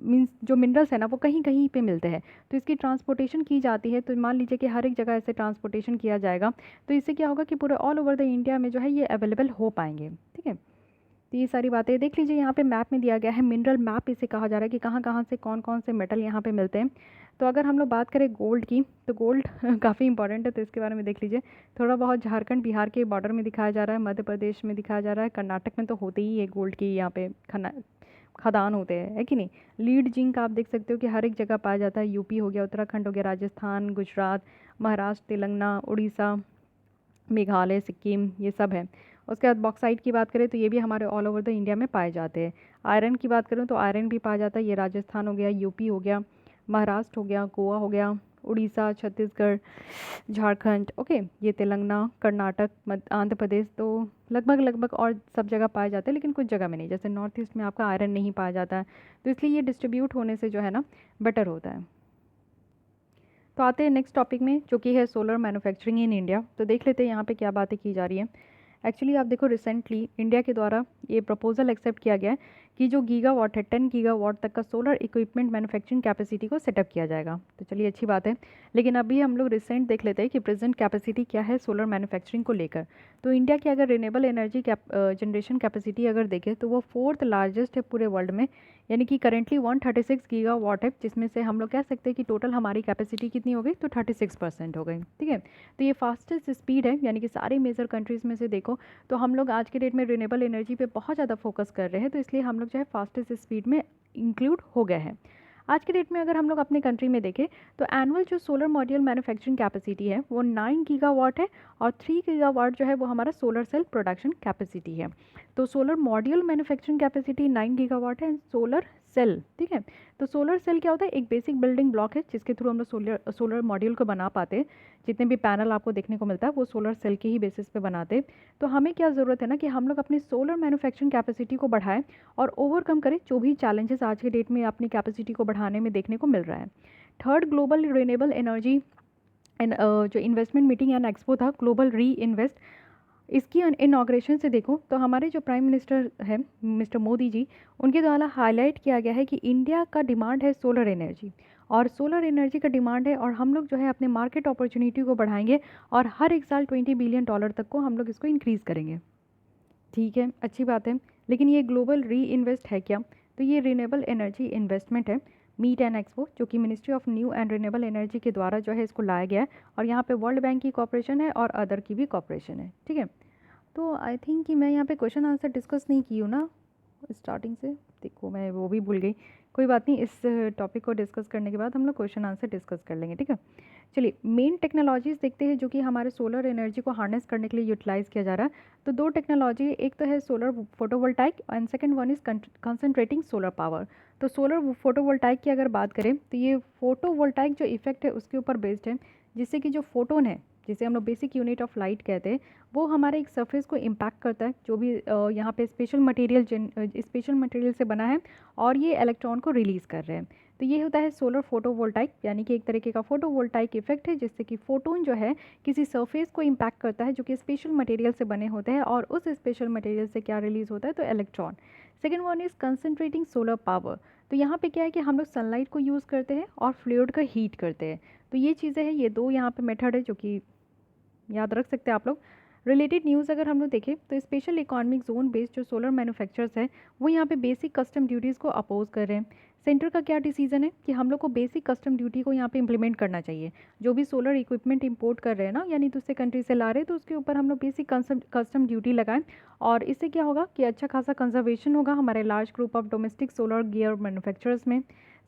मीन्स जो मिनरल्स है ना वो कहीं कहीं पे मिलते हैं, तो इसकी ट्रांसपोर्टेशन की जाती है। तो मान लीजिए कि हर एक जगह ऐसे ट्रांसपोर्टेशन किया जाएगा, तो इससे क्या होगा कि पूरे ऑल ओवर द इंडिया में जो है ये अवेलेबल हो पाएंगे। ठीक है, तो ये सारी बातें देख लीजिए, यहाँ पे मैप में दिया गया है, मिनरल मैप इसे कहा जा रहा है कि कहाँ कहाँ से कौन कौन से मेटल यहाँ पे मिलते हैं। तो अगर हम लोग बात करें गोल्ड की, तो गोल्ड काफ़ी इंपॉर्टेंट है, तो इसके बारे में देख लीजिए। थोड़ा बहुत झारखंड बिहार के बॉर्डर में दिखाया जा रहा है, मध्य प्रदेश में दिखाया जा रहा है, कर्नाटक में तो होते ही है गोल्ड की यहाँ पे खदान होते हैं, है कि नहीं। लीड जिंक आप देख सकते हो कि हर एक जगह पाया जाता है, यूपी हो गया, उत्तराखंड हो गया, राजस्थान, गुजरात, महाराष्ट्र, तेलंगाना, उड़ीसा, मेघालय, सिक्किम, ये सब है। उसके बाद बॉक्साइट की बात करें तो ये भी हमारे ऑल ओवर द इंडिया में पाए जाते हैं। आयरन की बात करूँ तो आयरन भी पाया जाता है, ये राजस्थान हो गया, यूपी हो गया, महाराष्ट्र हो गया, गोवा हो गया, उड़ीसा, छत्तीसगढ़, झारखंड, ओके, ये तेलंगाना, कर्नाटक, आंध्र प्रदेश, तो लगभग लगभग और सब जगह पाए जाते हैं, लेकिन कुछ जगह में नहीं, जैसे नॉर्थ ईस्ट में आपका आयरन नहीं पाया जाता है, तो इसलिए ये डिस्ट्रीब्यूट होने से जो है ना बेटर होता है। तो आते हैं नेक्स्ट टॉपिक में, जो कि है सोलर मैन्युफैक्चरिंग इन इंडिया। तो देख लेते हैं यहाँ पे क्या बातें की जा रही हैं। एक्चुअली आप देखो रिसेंटली इंडिया के द्वारा ये प्रपोजल एक्सेप्ट किया गया है कि जो गीगावाट है 10 गीगावाट तक का सोलर इक्विपमेंट मैन्युफैक्चरिंग कैपेसिटी को सेटअप किया जाएगा। तो चलिए अच्छी बात है, लेकिन अभी हम लोग रिसेंट देख लेते हैं कि प्रेजेंट कैपेसिटी क्या है सोलर मैन्युफैक्चरिंग को लेकर। तो इंडिया की अगर रिन्यूएबल एनर्जी जनरेशन कैपेसिटी अगर देखें तो वो 4th लार्जेस्ट है पूरे वर्ल्ड में, यानी कि करेंटली 136 गीगावाट है, जिसमें से हम लोग कह सकते हैं कि टोटल हमारी कैपेसिटी कितनी हो गई, तो 36% हो गई। ठीक है, तो ये फास्टेस्ट स्पीड है, यानी कि सारी मेजर कंट्रीज़ में से देखो तो हम लोग आज के डेट में रिन्यूएबल एनर्जी पे बहुत ज़्यादा फोकस कर रहे हैं, तो इसलिए हम लोग जो है फास्टेस्ट स्पीड में इंक्लूड हो गए हैं। आज के डेट में अगर हम लोग अपने कंट्री में देखें तो एनुअल जो सोलर मॉड्यूल मैन्युफैक्चरिंग कैपेसिटी है वो 9 गीगावाट है और 3 गीगावाट जो है वो हमारा सोलर सेल प्रोडक्शन कैपेसिटी है। तो solar module manufacturing capacity 9 gigawatt है, सोलर सेल, ठीक है। तो सोलर सेल क्या होता है, एक बेसिक बिल्डिंग ब्लॉक है जिसके थ्रू हम लोग सोलर मॉड्यूल को बना पाते हैं। जितने भी पैनल आपको देखने को मिलता है वो सोलर सेल के ही बेसिस पे बनाते हैं। तो हमें क्या ज़रूरत है ना कि हम लोग अपनी सोलर मैन्युफैक्चरिंग कैपेसिटी को बढ़ाएं और ओवरकम करें जो भी चैलेंजेस आज के डेट में अपनी कैपेसिटी को बढ़ाने में देखने को मिल रहा है। थर्ड ग्लोबल रिन्यूएबल एनर्जी जो इन्वेस्टमेंट मीटिंग एंड एक्सपो था, ग्लोबल री इन्वेस्ट, इसकी इनॉग्रेशन से देखो तो हमारे जो प्राइम मिनिस्टर है मिस्टर मोदी जी, उनके द्वारा हाईलाइट किया गया है कि इंडिया का डिमांड है सोलर एनर्जी और सोलर एनर्जी का डिमांड है और हम लोग जो है अपने मार्केट अपॉर्चुनिटी को बढ़ाएंगे और हर एक साल $20 बिलियन तक को हम लोग इसको इंक्रीज़ करेंगे। ठीक है, अच्छी बात है, लेकिन ये ग्लोबल री इन्वेस्ट है क्या? तो ये रिन्यूएबल एनर्जी इन्वेस्टमेंट है, मीट एंड एक्सपो, जो कि ministry of new and renewable energy के द्वारा जो है इसको लाया गया है और यहाँ पे वर्ल्ड बैंक की कॉपरेशन है और अदर की भी कॉपरेशन है, ठीक है। तो आई थिंक कि मैं यहाँ पे क्वेश्चन आंसर डिस्कस नहीं की हूँ ना स्टार्टिंग से, देखो मैं वो भी भूल गई। कोई बात नहीं, इस टॉपिक को डिस्कस करने के बाद हम लोग क्वेश्चन आंसर डिस्कस कर लेंगे, ठीक है। चलिए मेन टेक्नोलॉजीज़ देखते हैं जो कि हमारे सोलर एनर्जी को हार्नेस करने के लिए यूटिलाइज़ किया जा रहा है। तो दो टेक्नोलॉजी, एक तो है solar photovoltaic and second one is concentrating solar power. तो सोलर फोटोवोल्टाइक की अगर बात करें तो ये फोटोवोल्टाइक जो इफेक्ट है उसके ऊपर बेस्ड है, जिससे कि जो फोटोन है, जिसे हम लोग बेसिक यूनिट ऑफ लाइट कहते हैं, वो हमारे एक सरफेस को इम्पैक्ट करता है जो भी यहाँ पे स्पेशल मटेरियल से बना है और ये इलेक्ट्रॉन को रिलीज़ कर रहे हैं। तो ये होता है सोलर फोटोवोल्टाइक, यानी कि एक तरीके का फोटोवोल्टाइक इफेक्ट है जिससे कि फोटोन जो है किसी सरफेस को इम्पैक्ट करता है जो कि स्पेशल मटेरियल से बने होते हैं और उस स्पेशल मटेरियल से क्या रिलीज़ होता है, तो electron. Second one is concentrating solar power. तो यहाँ पे क्या है कि हम लोग सनलाइट को यूज़ करते हैं और फ्लूइड का हीट करते हैं। तो ये चीज़ें हैं, ये दो यहाँ पे मेथड है जो कि याद रख सकते हैं आप लोग। रिलेटेड न्यूज़ अगर हम लोग देखें तो स्पेशल इकोनॉमिक जोन बेस्ड जो सोलर मैन्युफैक्चरर्स है वो यहाँ पे बेसिक कस्टम ड्यूटीज़ को अपोज कर रहे हैं। सेंटर का क्या डिसीजन है कि हम लोग को बेसिक कस्टम ड्यूटी को यहाँ पे इम्प्लीमेंट करना चाहिए। जो भी सोलर इक्विपमेंट इंपोर्ट कर रहे हैं ना, यानी दूसरे कंट्री से ला रहे हैं, तो उसके ऊपर हम लोग बेसिक कस्टम ड्यूटी लगाएं और इससे क्या होगा कि अच्छा खासा कंजर्वेशन होगा हमारे large group of domestic solar gear manufacturers में।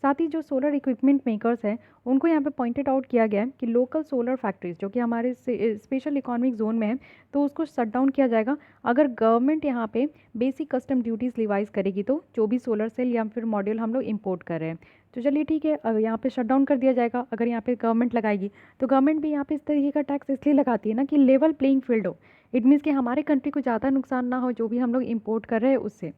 साथ ही जो सोलर इक्विपमेंट मेकर्स हैं उनको यहाँ पे पॉइंटेड आउट किया गया है कि लोकल सोलर फैक्ट्रीज जो कि हमारे स्पेशल इकोनॉमिक जोन में है तो उसको शट डाउन किया जाएगा अगर गवर्नमेंट यहाँ पे बेसिक कस्टम ड्यूटीज़ रिवाइज करेगी। तो जो भी सोलर सेल या फिर मॉड्यूल हम लोग इंपोर्ट कर रहे हैं, तो चलिए ठीक है, अगर यहाँ पे शट डाउन कर दिया जाएगा, अगर यहाँ पे गवर्नमेंट लगाएगी तो गवर्नमेंट भी यहाँ पे इस तरीके का टैक्स इसलिए लगाती है ना कि लेवल प्लेइंग फील्ड हो। इट मीन्स कि हमारे कंट्री को ज़्यादा नुकसान ना हो जो भी हम लोग इंपोर्ट कर रहे हैं उससे।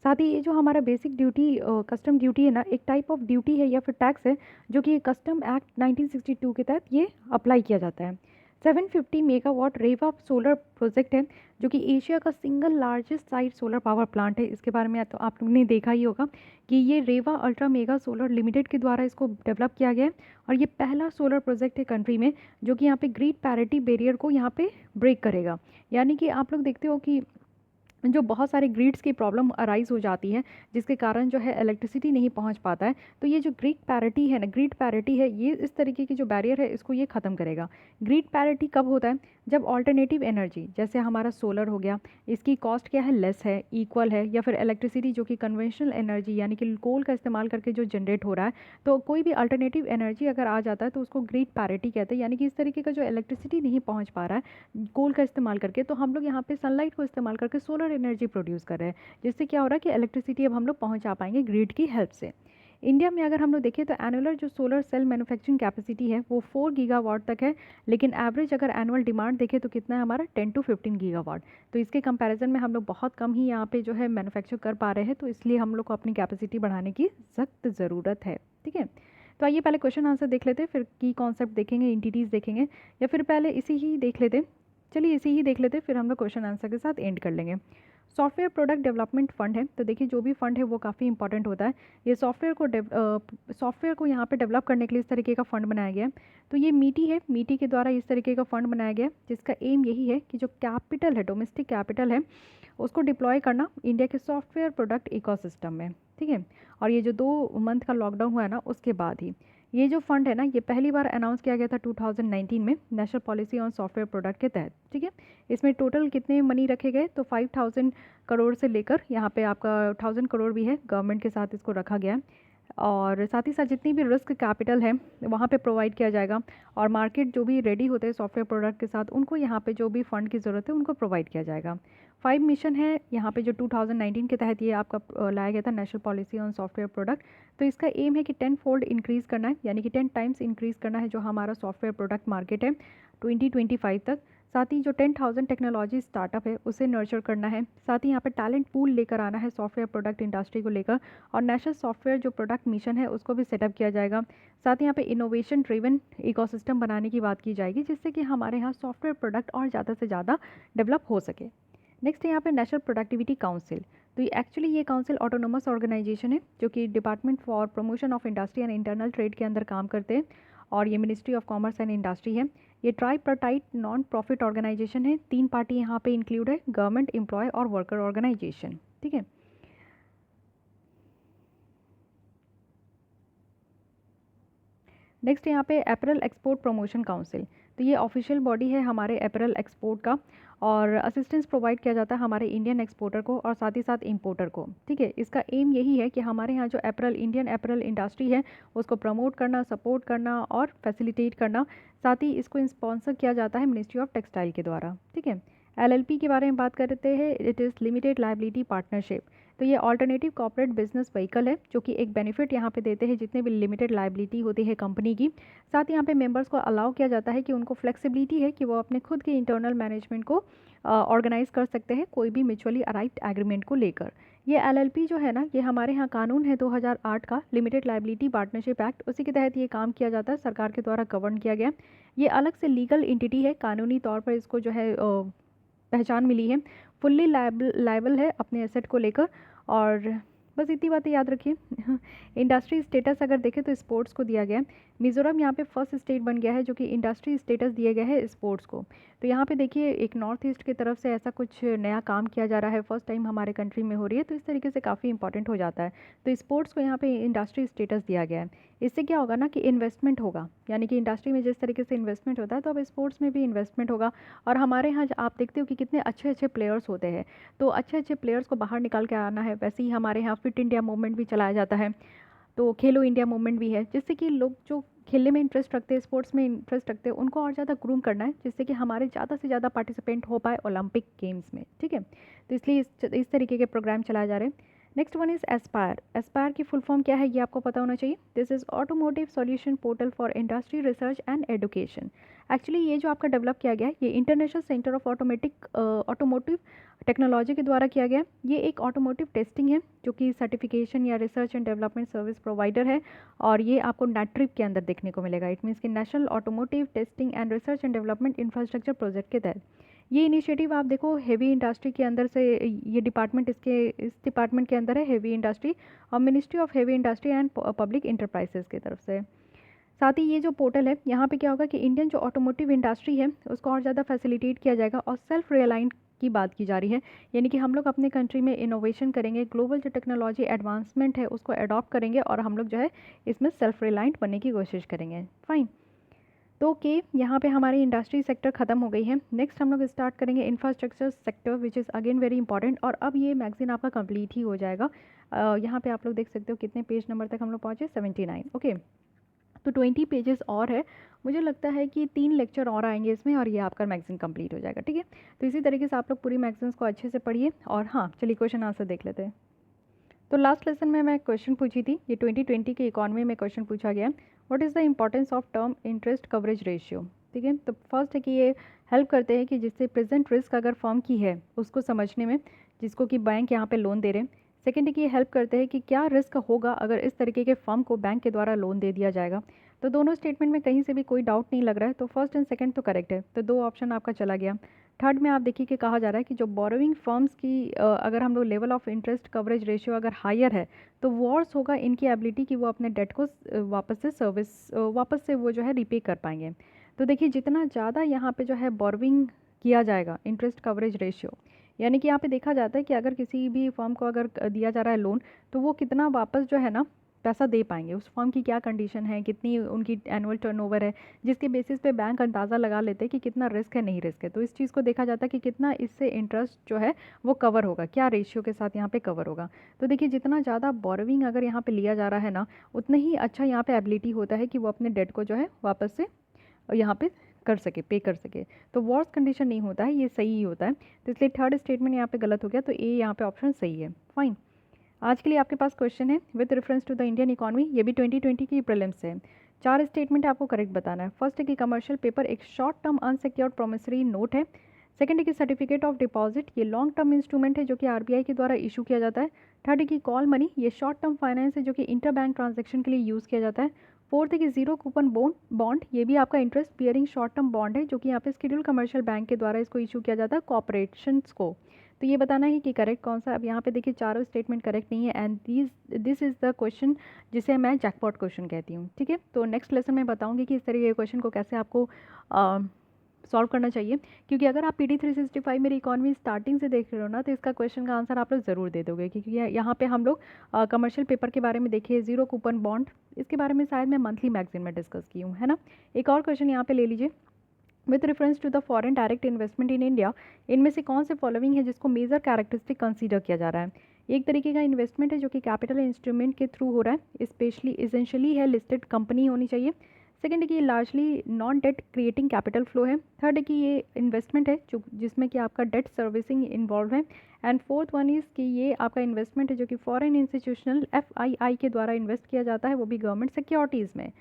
साथ ही ये जो हमारा बेसिक ड्यूटी कस्टम ड्यूटी है ना, एक टाइप ऑफ ड्यूटी है या फिर टैक्स है जो कि कस्टम एक्ट 1962 के तहत ये अप्लाई किया जाता है। 750 मेगावाट रेवा सोलर प्रोजेक्ट है जो कि एशिया का single largest site solar power plant है। इसके बारे में तो आप लोगों ने देखा ही होगा कि ये रेवा अल्ट्रा मेगा सोलर लिमिटेड के द्वारा इसको डेवलप किया गया है और ये पहला सोलर प्रोजेक्ट है कंट्री में जो कि यहाँ पे ग्रिड पैरिटी बैरियर को यहाँ पे ब्रेक करेगा। यानी कि आप लोग देखते हो कि जो बहुत सारे ग्रिड्स की प्रॉब्लम अराइज हो जाती है जिसके कारण जो है इलेक्ट्रिसिटी नहीं पहुंच पाता है, तो ये जो ग्रिड पैरिटी है ना, ग्रिड पैरिटी है, ये इस तरीके की जो बैरियर है इसको ये ख़त्म करेगा। ग्रिड पैरिटी कब होता है? जब ऑल्टरनेटिव एनर्जी जैसे हमारा सोलर हो गया, इसकी कॉस्ट क्या है, लेस है, इक्वल है, या फिर इलेक्ट्रिसिटी जो कि कन्वेंशनल एनर्जी यानी कि कोल का इस्तेमाल करके जो जनरेट हो रहा है, तो कोई भी अल्टरनेटिव एनर्जी अगर आ जाता है तो उसको ग्रिड पैरिटी कहते हैं। यानी कि इस तरीके का जो इलेक्ट्रिसिटी नहीं पहुँच पा रहा है कोल का इस्तेमाल करके, तो हम लोग यहाँ पे सनलाइट को इस्तेमाल करके सोलर एनर्जी प्रोड्यूस कर रहे हैं, जिससे क्या हो रहा है कि इलेक्ट्रिसिटी अब हम लोग पहुँचा पाएंगे ग्रिड की हेल्प से। इंडिया में अगर हम लोग देखें तो एनुअल जो सोलर सेल मैन्युफैक्चरिंग कैपेसिटी है वो 4 गीगावाट तक है, लेकिन एवरेज अगर एनुअल डिमांड देखें तो कितना है हमारा 10 to 15 गीगावाट। तो इसके कंपैरिजन में हम लोग बहुत कम ही यहाँ पे जो है मैन्युफैक्चर कर पा रहे हैं, तो इसलिए हम लोग को अपनी कैपेसिटी बढ़ाने की सख्त ज़रूरत है, ठीक है। तो आइए पहले क्वेश्चन आंसर देख लेते हैं, फिर की कॉन्सेप्ट देखेंगे, इंटिटीज़ देखेंगे, या फिर पहले इसी ही देख लेते। चलिए इसी ही देख लेते, फिर हम लोग क्वेश्चन आंसर के साथ एंड कर लेंगे। सॉफ्टवेयर प्रोडक्ट डेवलपमेंट फंड है, तो देखिए जो भी फंड है वो काफ़ी इंपॉर्टेंट होता है। ये सॉफ्टवेयर को यहाँ पे डेवलप करने के लिए इस तरीके का फ़ंड बनाया गया है। तो ये मीटी है, मीटी के द्वारा इस तरीके का फ़ंड बनाया गया है जिसका एम यही है कि जो कैपिटल है, डोमेस्टिक कैपिटल है, उसको डिप्लॉय करना इंडिया के सॉफ्टवेयर प्रोडक्ट इकोसिस्टम में, ठीक है। और ये जो 2 मंथ का लॉकडाउन हुआ है ना, उसके बाद ही ये जो फंड है ना, ये पहली बार अनाउंस किया गया था 2019 में national policy on software product के तहत, ठीक है। इसमें टोटल कितने मनी रखे गए, तो 5000 करोड़ से लेकर यहाँ पे आपका 1000 करोड़ भी है, गवर्नमेंट के साथ इसको रखा गया है। और साथ ही साथ जितनी भी रिस्क कैपिटल है वहाँ पे प्रोवाइड किया जाएगा, और मार्केट जो भी रेडी होते हैं सॉफ्टवेयर प्रोडक्ट के साथ उनको यहाँ पे जो भी फंड की ज़रूरत है उनको प्रोवाइड किया जाएगा। 5 मिशन है यहाँ पे जो 2019 के तहत ये आपका लाया गया था, national policy on software product. तो इसका एम है कि 10 फोल्ड इंक्रीज़ करना है, यानी कि 10 टाइम्स इंक्रीज़ करना है जो हमारा सॉफ्टवेयर प्रोडक्ट मार्केट है 2025 तक। साथ ही जो 10,000 टेक्नोलॉजी स्टार्टअप है उसे नर्चर करना है। साथ ही यहाँ पे टैलेंट पूल लेकर आना है सॉफ्टवेयर प्रोडक्ट इंडस्ट्री को लेकर, और नेशनल सॉफ्टवेयर जो प्रोडक्ट मिशन है उसको भी सेटअप किया जाएगा। साथ ही यहाँ पे इनोवेशन ड्रिवन इकोसिस्टम बनाने की बात की जाएगी, जिससे कि हमारे यहाँ सॉफ्टवेयर प्रोडक्ट और ज़्यादा से ज़्यादा डेवलप हो सके। नेक्स्ट है यहाँ पे नेशनल प्रोडक्टिविटी काउंसिल। तो एक्चुअली ये काउंसिल ऑटोनोमस ऑर्गेनाइजेशन है जो कि department for promotion of industry and internal trade के अंदर काम करते हैं, और ये ministry of commerce and industry है। ये ट्राईपार्टाइट नॉन प्रॉफिट ऑर्गेनाइजेशन है, 3 पार्टी यहाँ पे इंक्लूड है, गवर्नमेंट, एम्प्लॉय और वर्कर ऑर्गेनाइजेशन। ठीक है। नेक्स्ट यहाँ पे अप्रैल एक्सपोर्ट प्रमोशन काउंसिल। तो ये ऑफिशियल बॉडी है हमारे अप्रैल एक्सपोर्ट का, और असिस्टेंस प्रोवाइड किया जाता है हमारे इंडियन एक्सपोर्टर को और साथ ही साथ इंपोर्टर को। ठीक है। इसका एम यही है कि हमारे यहाँ जो अप्रैल इंडियन अप्रैल इंडस्ट्री है उसको प्रमोट करना, सपोर्ट करना और फैसिलिटेट करना। साथ ही इसको स्पॉन्सर किया जाता है मिनिस्ट्री ऑफ टेक्सटाइल के द्वारा। ठीक है। एलएलपी के बारे में बात करते हैं, it is limited liability partnership. तो ये ऑल्टरनेटिव कॉर्पोरेट बिजनेस व्हीकल है जो कि एक बेनिफिट यहाँ पे देते हैं जितने भी लिमिटेड लायबिलिटी होती है कंपनी की। साथ ही यहाँ पे मेंबर्स को अलाउ किया जाता है कि उनको फ्लेक्सिबिलिटी है कि वो अपने खुद के इंटरनल मैनेजमेंट को ऑर्गेनाइज कर सकते हैं कोई भी म्यूचुअली अराइव्ड एग्रीमेंट को लेकर। ये एलएलपी जो है ना, ये हमारे यहाँ कानून है 2008 का लिमिटेड लायबिलिटी पार्टनरशिप एक्ट, उसी के तहत ये काम किया जाता है, सरकार के द्वारा गवर्न किया गया। ये अलग से लीगल एंटिटी है, कानूनी तौर पर इसको जो है पहचान मिली है, फुल्ली लायबल है अपने एसेट को लेकर। और बस इतनी बातें याद रखिए। इंडस्ट्री स्टेटस अगर देखें तो स्पोर्ट्स को दिया गया है। मिज़ोरम यहाँ पे फर्स्ट स्टेट बन गया है जो कि इंडस्ट्री स्टेटस दिया गया है स्पोर्ट्स को। तो यहाँ पे देखिए एक नॉर्थ ईस्ट की तरफ से ऐसा कुछ नया काम किया जा रहा है, फर्स्ट टाइम हमारे कंट्री में हो रही है, तो इस तरीके से काफ़ी इंपॉर्टेंट हो जाता है। तो स्पोर्ट्स को यहाँ पे इंडस्ट्री स्टेटस दिया गया है। इससे क्या होगा ना कि इन्वेस्टमेंट होगा, यानी कि इंडस्ट्री में जिस तरीके से इन्वेस्टमेंट होता है तो अब स्पोर्ट्स में भी इन्वेस्टमेंट होगा। और हमारे यहाँ आप देखते हो कि कितने अच्छे अच्छे प्लेयर्स होते हैं, तो अच्छे अच्छे प्लेयर्स को बाहर निकाल के आना है। वैसे ही हमारे यहाँ फिट इंडिया मूवमेंट भी चलाया जाता है, तो खेलो इंडिया मूवमेंट भी है, जिससे कि लोग जो खेलने में इंटरेस्ट रखते हैं, स्पोर्ट्स में इंटरेस्ट रखते हैं, उनको और ज़्यादा ग्रूम करना है, जिससे कि हमारे ज़्यादा से ज़्यादा पार्टिसिपेंट हो पाए ओलंपिक गेम्स में। ठीक है। तो इसलिए इस तरीके के प्रोग्राम चलाए जा रहे हैं। Next one is Aspire. Aspire की फुल फॉर्म क्या है ये आपको पता होना चाहिए। This is automotive solution portal for industry research and education. Actually ये जो आपका डेवलप किया गया है ये international centre of automotive technology के द्वारा किया गया। ये एक ऑटोमोटिव टेस्टिंग है जो कि सर्टिफिकेशन या research and development service provider है, और ये आपको नेट्रिप के अंदर देखने को मिलेगा। इट मीन्स कि national automotive testing and research and development infrastructure project के तहत ये इनिशिएटिव आप देखो हेवी इंडस्ट्री के अंदर से, ये डिपार्टमेंट इस डिपार्टमेंट के अंदर है हेवी इंडस्ट्री, और ministry of heavy industry and public enterprises की तरफ से। साथ ही ये जो पोर्टल है यहाँ पे क्या होगा कि इंडियन जो ऑटोमोटिव इंडस्ट्री है उसको और ज़्यादा फैसिलिटेट किया जाएगा, और सेल्फ रिलाइन की बात की जा रही है, यानी कि हम लोग अपने कंट्री में इनोवेशन करेंगे, ग्लोबल जो टेक्नोलॉजी एडवांसमेंट है उसको अडॉप्ट करेंगे, और हम लोग जो है इसमें सेल्फ रिलायंट बनने की कोशिश करेंगे। फाइन। तो ओके, यहाँ पे हमारी इंडस्ट्री सेक्टर ख़त्म हो गई है। नेक्स्ट हम लोग स्टार्ट करेंगे infrastructure sector, which is again very important. और अब ये मैगजीन आपका कंप्लीट ही हो जाएगा। यहाँ पे आप लोग देख सकते हो कितने पेज नंबर तक हम लोग पहुँचे, 79। ओके, तो 20 पेजेस और है। मुझे लगता है कि 3 लेक्चर और आएंगे इसमें, और ये आपका मैगजीन कंप्लीट हो जाएगा। ठीक है। तो इसी तरीके से आप लोग पूरी मैगजीन्स को अच्छे से पढ़िए। और हाँ, चलिए क्वेश्चन आंसर देख लेते हैं। तो लास्ट लेसन में मैं क्वेश्चन पूछी थी, ये 2020 के इकॉनमी में क्वेश्चन पूछा गया, what is the importance of term interest coverage ratio. ठीक है। तो फर्स्ट है कि ये हेल्प करते हैं कि जिससे प्रेजेंट रिस्क अगर फर्म की है उसको समझने में, जिसको कि बैंक यहाँ पे लोन दे रहे हैं। सेकेंड है कि ये हेल्प करते हैं कि क्या रिस्क होगा अगर इस तरीके के फर्म को बैंक के द्वारा लोन दे दिया जाएगा। तो दोनों स्टेटमेंट में कहीं से भी कोई डाउट नहीं लग रहा है, तो फर्स्ट एंड सेकंड तो करेक्ट है, तो 2 ऑप्शन आपका चला गया। थर्ड में आप देखिए कि कहा जा रहा है कि जो बोरोइंग फर्म्स की अगर हम लोग level of interest coverage ratio अगर हायर है तो वर्स होगा इनकी एबिलिटी कि वो अपने डेट को वापस से वो जो है रिपे कर पाएंगे। तो देखिए जितना ज़्यादा यहाँ पे जो है बोरोइंग किया जाएगा इंटरेस्ट कवरेज रेशियो, यानी कि यहाँ पे देखा जाता है कि अगर किसी भी फर्म को अगर दिया जा रहा है लोन, तो वो कितना वापस जो है ना पैसा दे पाएंगे, उस फर्म की क्या कंडीशन है, कितनी उनकी एनुअल टर्नओवर है, जिसके बेसिस पे बैंक अंदाज़ा लगा लेते हैं कि कितना रिस्क है, नहीं रिस्क है। तो इस चीज़ को देखा जाता है कि कितना इससे इंटरेस्ट जो है वो कवर होगा, क्या रेशियो के साथ यहाँ पे कवर होगा। तो देखिए जितना ज़्यादा बोरोविंग अगर यहाँ पे लिया जा रहा है ना, उतना ही अच्छा यहाँ पे एबिलिटी होता है कि वो अपने डेट को जो है वापस से यहाँ पे कर सके, पे कर सके। तो वर्स कंडीशन नहीं होता है, ये सही ही होता है। तो इसलिए थर्ड स्टेटमेंट यहाँ पे गलत हो गया, तो ए यहाँ पे ऑप्शन सही है। फाइन। आज के लिए आपके पास क्वेश्चन है with reference to the Indian economy, ये भी 2020 की प्रीलिम्स है। 4 स्टेटमेंट आपको करेक्ट बताना है। फर्स्ट है कि कमर्शियल पेपर एक short term unsecured promissory note है। सेकंड है कि सर्टिफिकेट ऑफ डिपॉजिट ये लॉन्ग टर्म इंस्ट्रूमेंट है जो कि आरबीआई के द्वारा इशू किया जाता है। थर्ड है कि कॉल मनी ये शॉर्ट टर्म फाइनेंस है जो कि इंटर बैंक ट्रांजेक्शन के लिए यूज़ किया जाता है। फोर्थ है कि जीरो कूपन बॉन्ड ये भी आपका interest bearing short term bond है जो कि यहाँ पे शेड्यूल कमर्शियल बैंक के द्वारा इसको इशू किया जाता है कॉर्पोरेशंस को। तो ये बताना है कि करेक्ट कौन सा। अब यहाँ पे देखिए चारों स्टेटमेंट करेक्ट नहीं है and this is the question जिसे मैं जैकपॉट क्वेश्चन कहती हूँ। ठीक है, तो नेक्स्ट लेसन में बताऊँगी कि इस तरीके के क्वेश्चन को कैसे आपको सॉल्व करना चाहिए, क्योंकि अगर आप PD 365 मेरी इकॉनमी स्टार्टिंग से देख रहे हो ना, तो इसका क्वेश्चन का आंसर आप लोग ज़रूर दे दोगे, क्योंकि यहाँ पे हम लोग कमर्शियल पेपर के बारे में देखिए, जीरो कूपन बॉन्ड, इसके बारे में शायद मैं मंथली मैगजीन में डिस्कस की हूँ, है ना। एक और क्वेश्चन यहाँ पे ले लीजिए, with reference to the foreign direct investment in India, इनमें से कौन से फॉलोइंग है जिसको मेजर कैरेक्टरिस्टिक कंसीडर किया जा रहा है। एक तरीके का इन्वेस्टमेंट है जो कि कैपिटल इंस्ट्रूमेंट के थ्रू हो रहा है, स्पेशली इसेंशियली है लिस्टेड कंपनी होनी चाहिए। सेकंड है कि ये largely non debt creating capital flow है। थर्ड है कि ये इन्वेस्टमेंट है जो जिसमें कि आपका डेट सर्विसिंग इन्वॉल्व है। एंड फोर्थ वन इज़ कि ये आपका इन्वेस्टमेंट है जो कि फॉरेन इंस्टीट्यूशनल FII के द्वारा इन्वेस्ट किया जाता है, वो भी गवर्नमेंट सिक्योरिटीज़ में।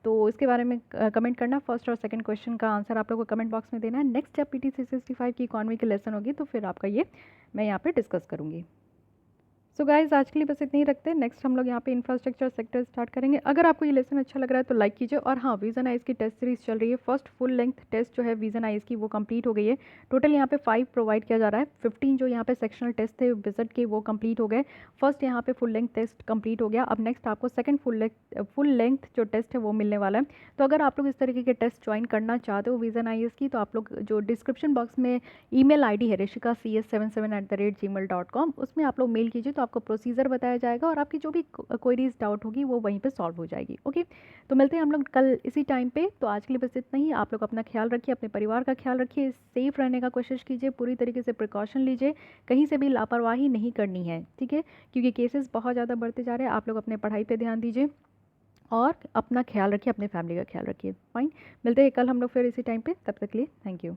तो इसके बारे में कमेंट करना। फर्स्ट और सेकंड क्वेश्चन का आंसर आप लोगों को कमेंट बॉक्स में देना है। नेक्स्ट जब PD 365 की इकॉनमी की लेसन होगी तो फिर आपका ये मैं यहाँ पे डिस्कस करूँगी। सो गाइज आज के लिए बस इतनी ही रखते हैं। नेक्स्ट हम लोग यहाँ पे इंफ्रास्ट्रक्चर सेक्टर स्टार्ट करेंगे। अगर आपको ये लेसन अच्छा लग रहा है तो लाइक कीजिए। और हाँ, विजन आइज की टेस्ट सीरीज चल रही है। फर्स्ट फुल लेंथ टेस्ट जो है विजन आइज की वो कंप्लीट हो गई है। टोटल यहाँ पे 5 प्रोवाइड किया जा रहा है। 15 जो यहाँ पे सेक्शनल टेस्ट थे विजिट के वो कंप्लीट हो गए। फर्स्ट यहाँ पे फुल लेंथ टेस्ट कंप्लीट हो गया। अब नेक्स्ट आपको सेकंड फुल लेंथ जो टेस्ट है वो मिलने वाला है। तो अगर आप लोग इस तरीके के टेस्ट ज्वाइन करना चाहते हो विजन आइज की, तो आप लोग जो डिस्क्रिप्शन बॉक्स में ईमेल ID है rishikacs77@gmail.com, उसमें आप लोग मेल कीजिए तो आपको प्रोसीजर बताया जाएगा और आपकी जो भी क्वेरीज डाउट होगी वो वहीं पे सॉल्व हो जाएगी। ओके, तो मिलते हैं हम लोग कल इसी टाइम पे। तो आज के लिए बस इतना ही। आप लोग अपना ख्याल रखिए, अपने परिवार का ख्याल रखिए, सेफ रहने का कोशिश कीजिए, पूरी तरीके से प्रिकॉशन लीजिए, कहीं से भी लापरवाही नहीं करनी है, ठीक है, क्योंकि केसेस बहुत ज़्यादा बढ़ते जा रहे हैं। आप लोग अपने पढ़ाई पर ध्यान दीजिए और अपना ख्याल रखिए, अपने फैमिली का ख्याल रखिए। फाइन, मिलते हैं कल हम लोग फिर इसी टाइम पे। तब तक के लिए थैंक यू।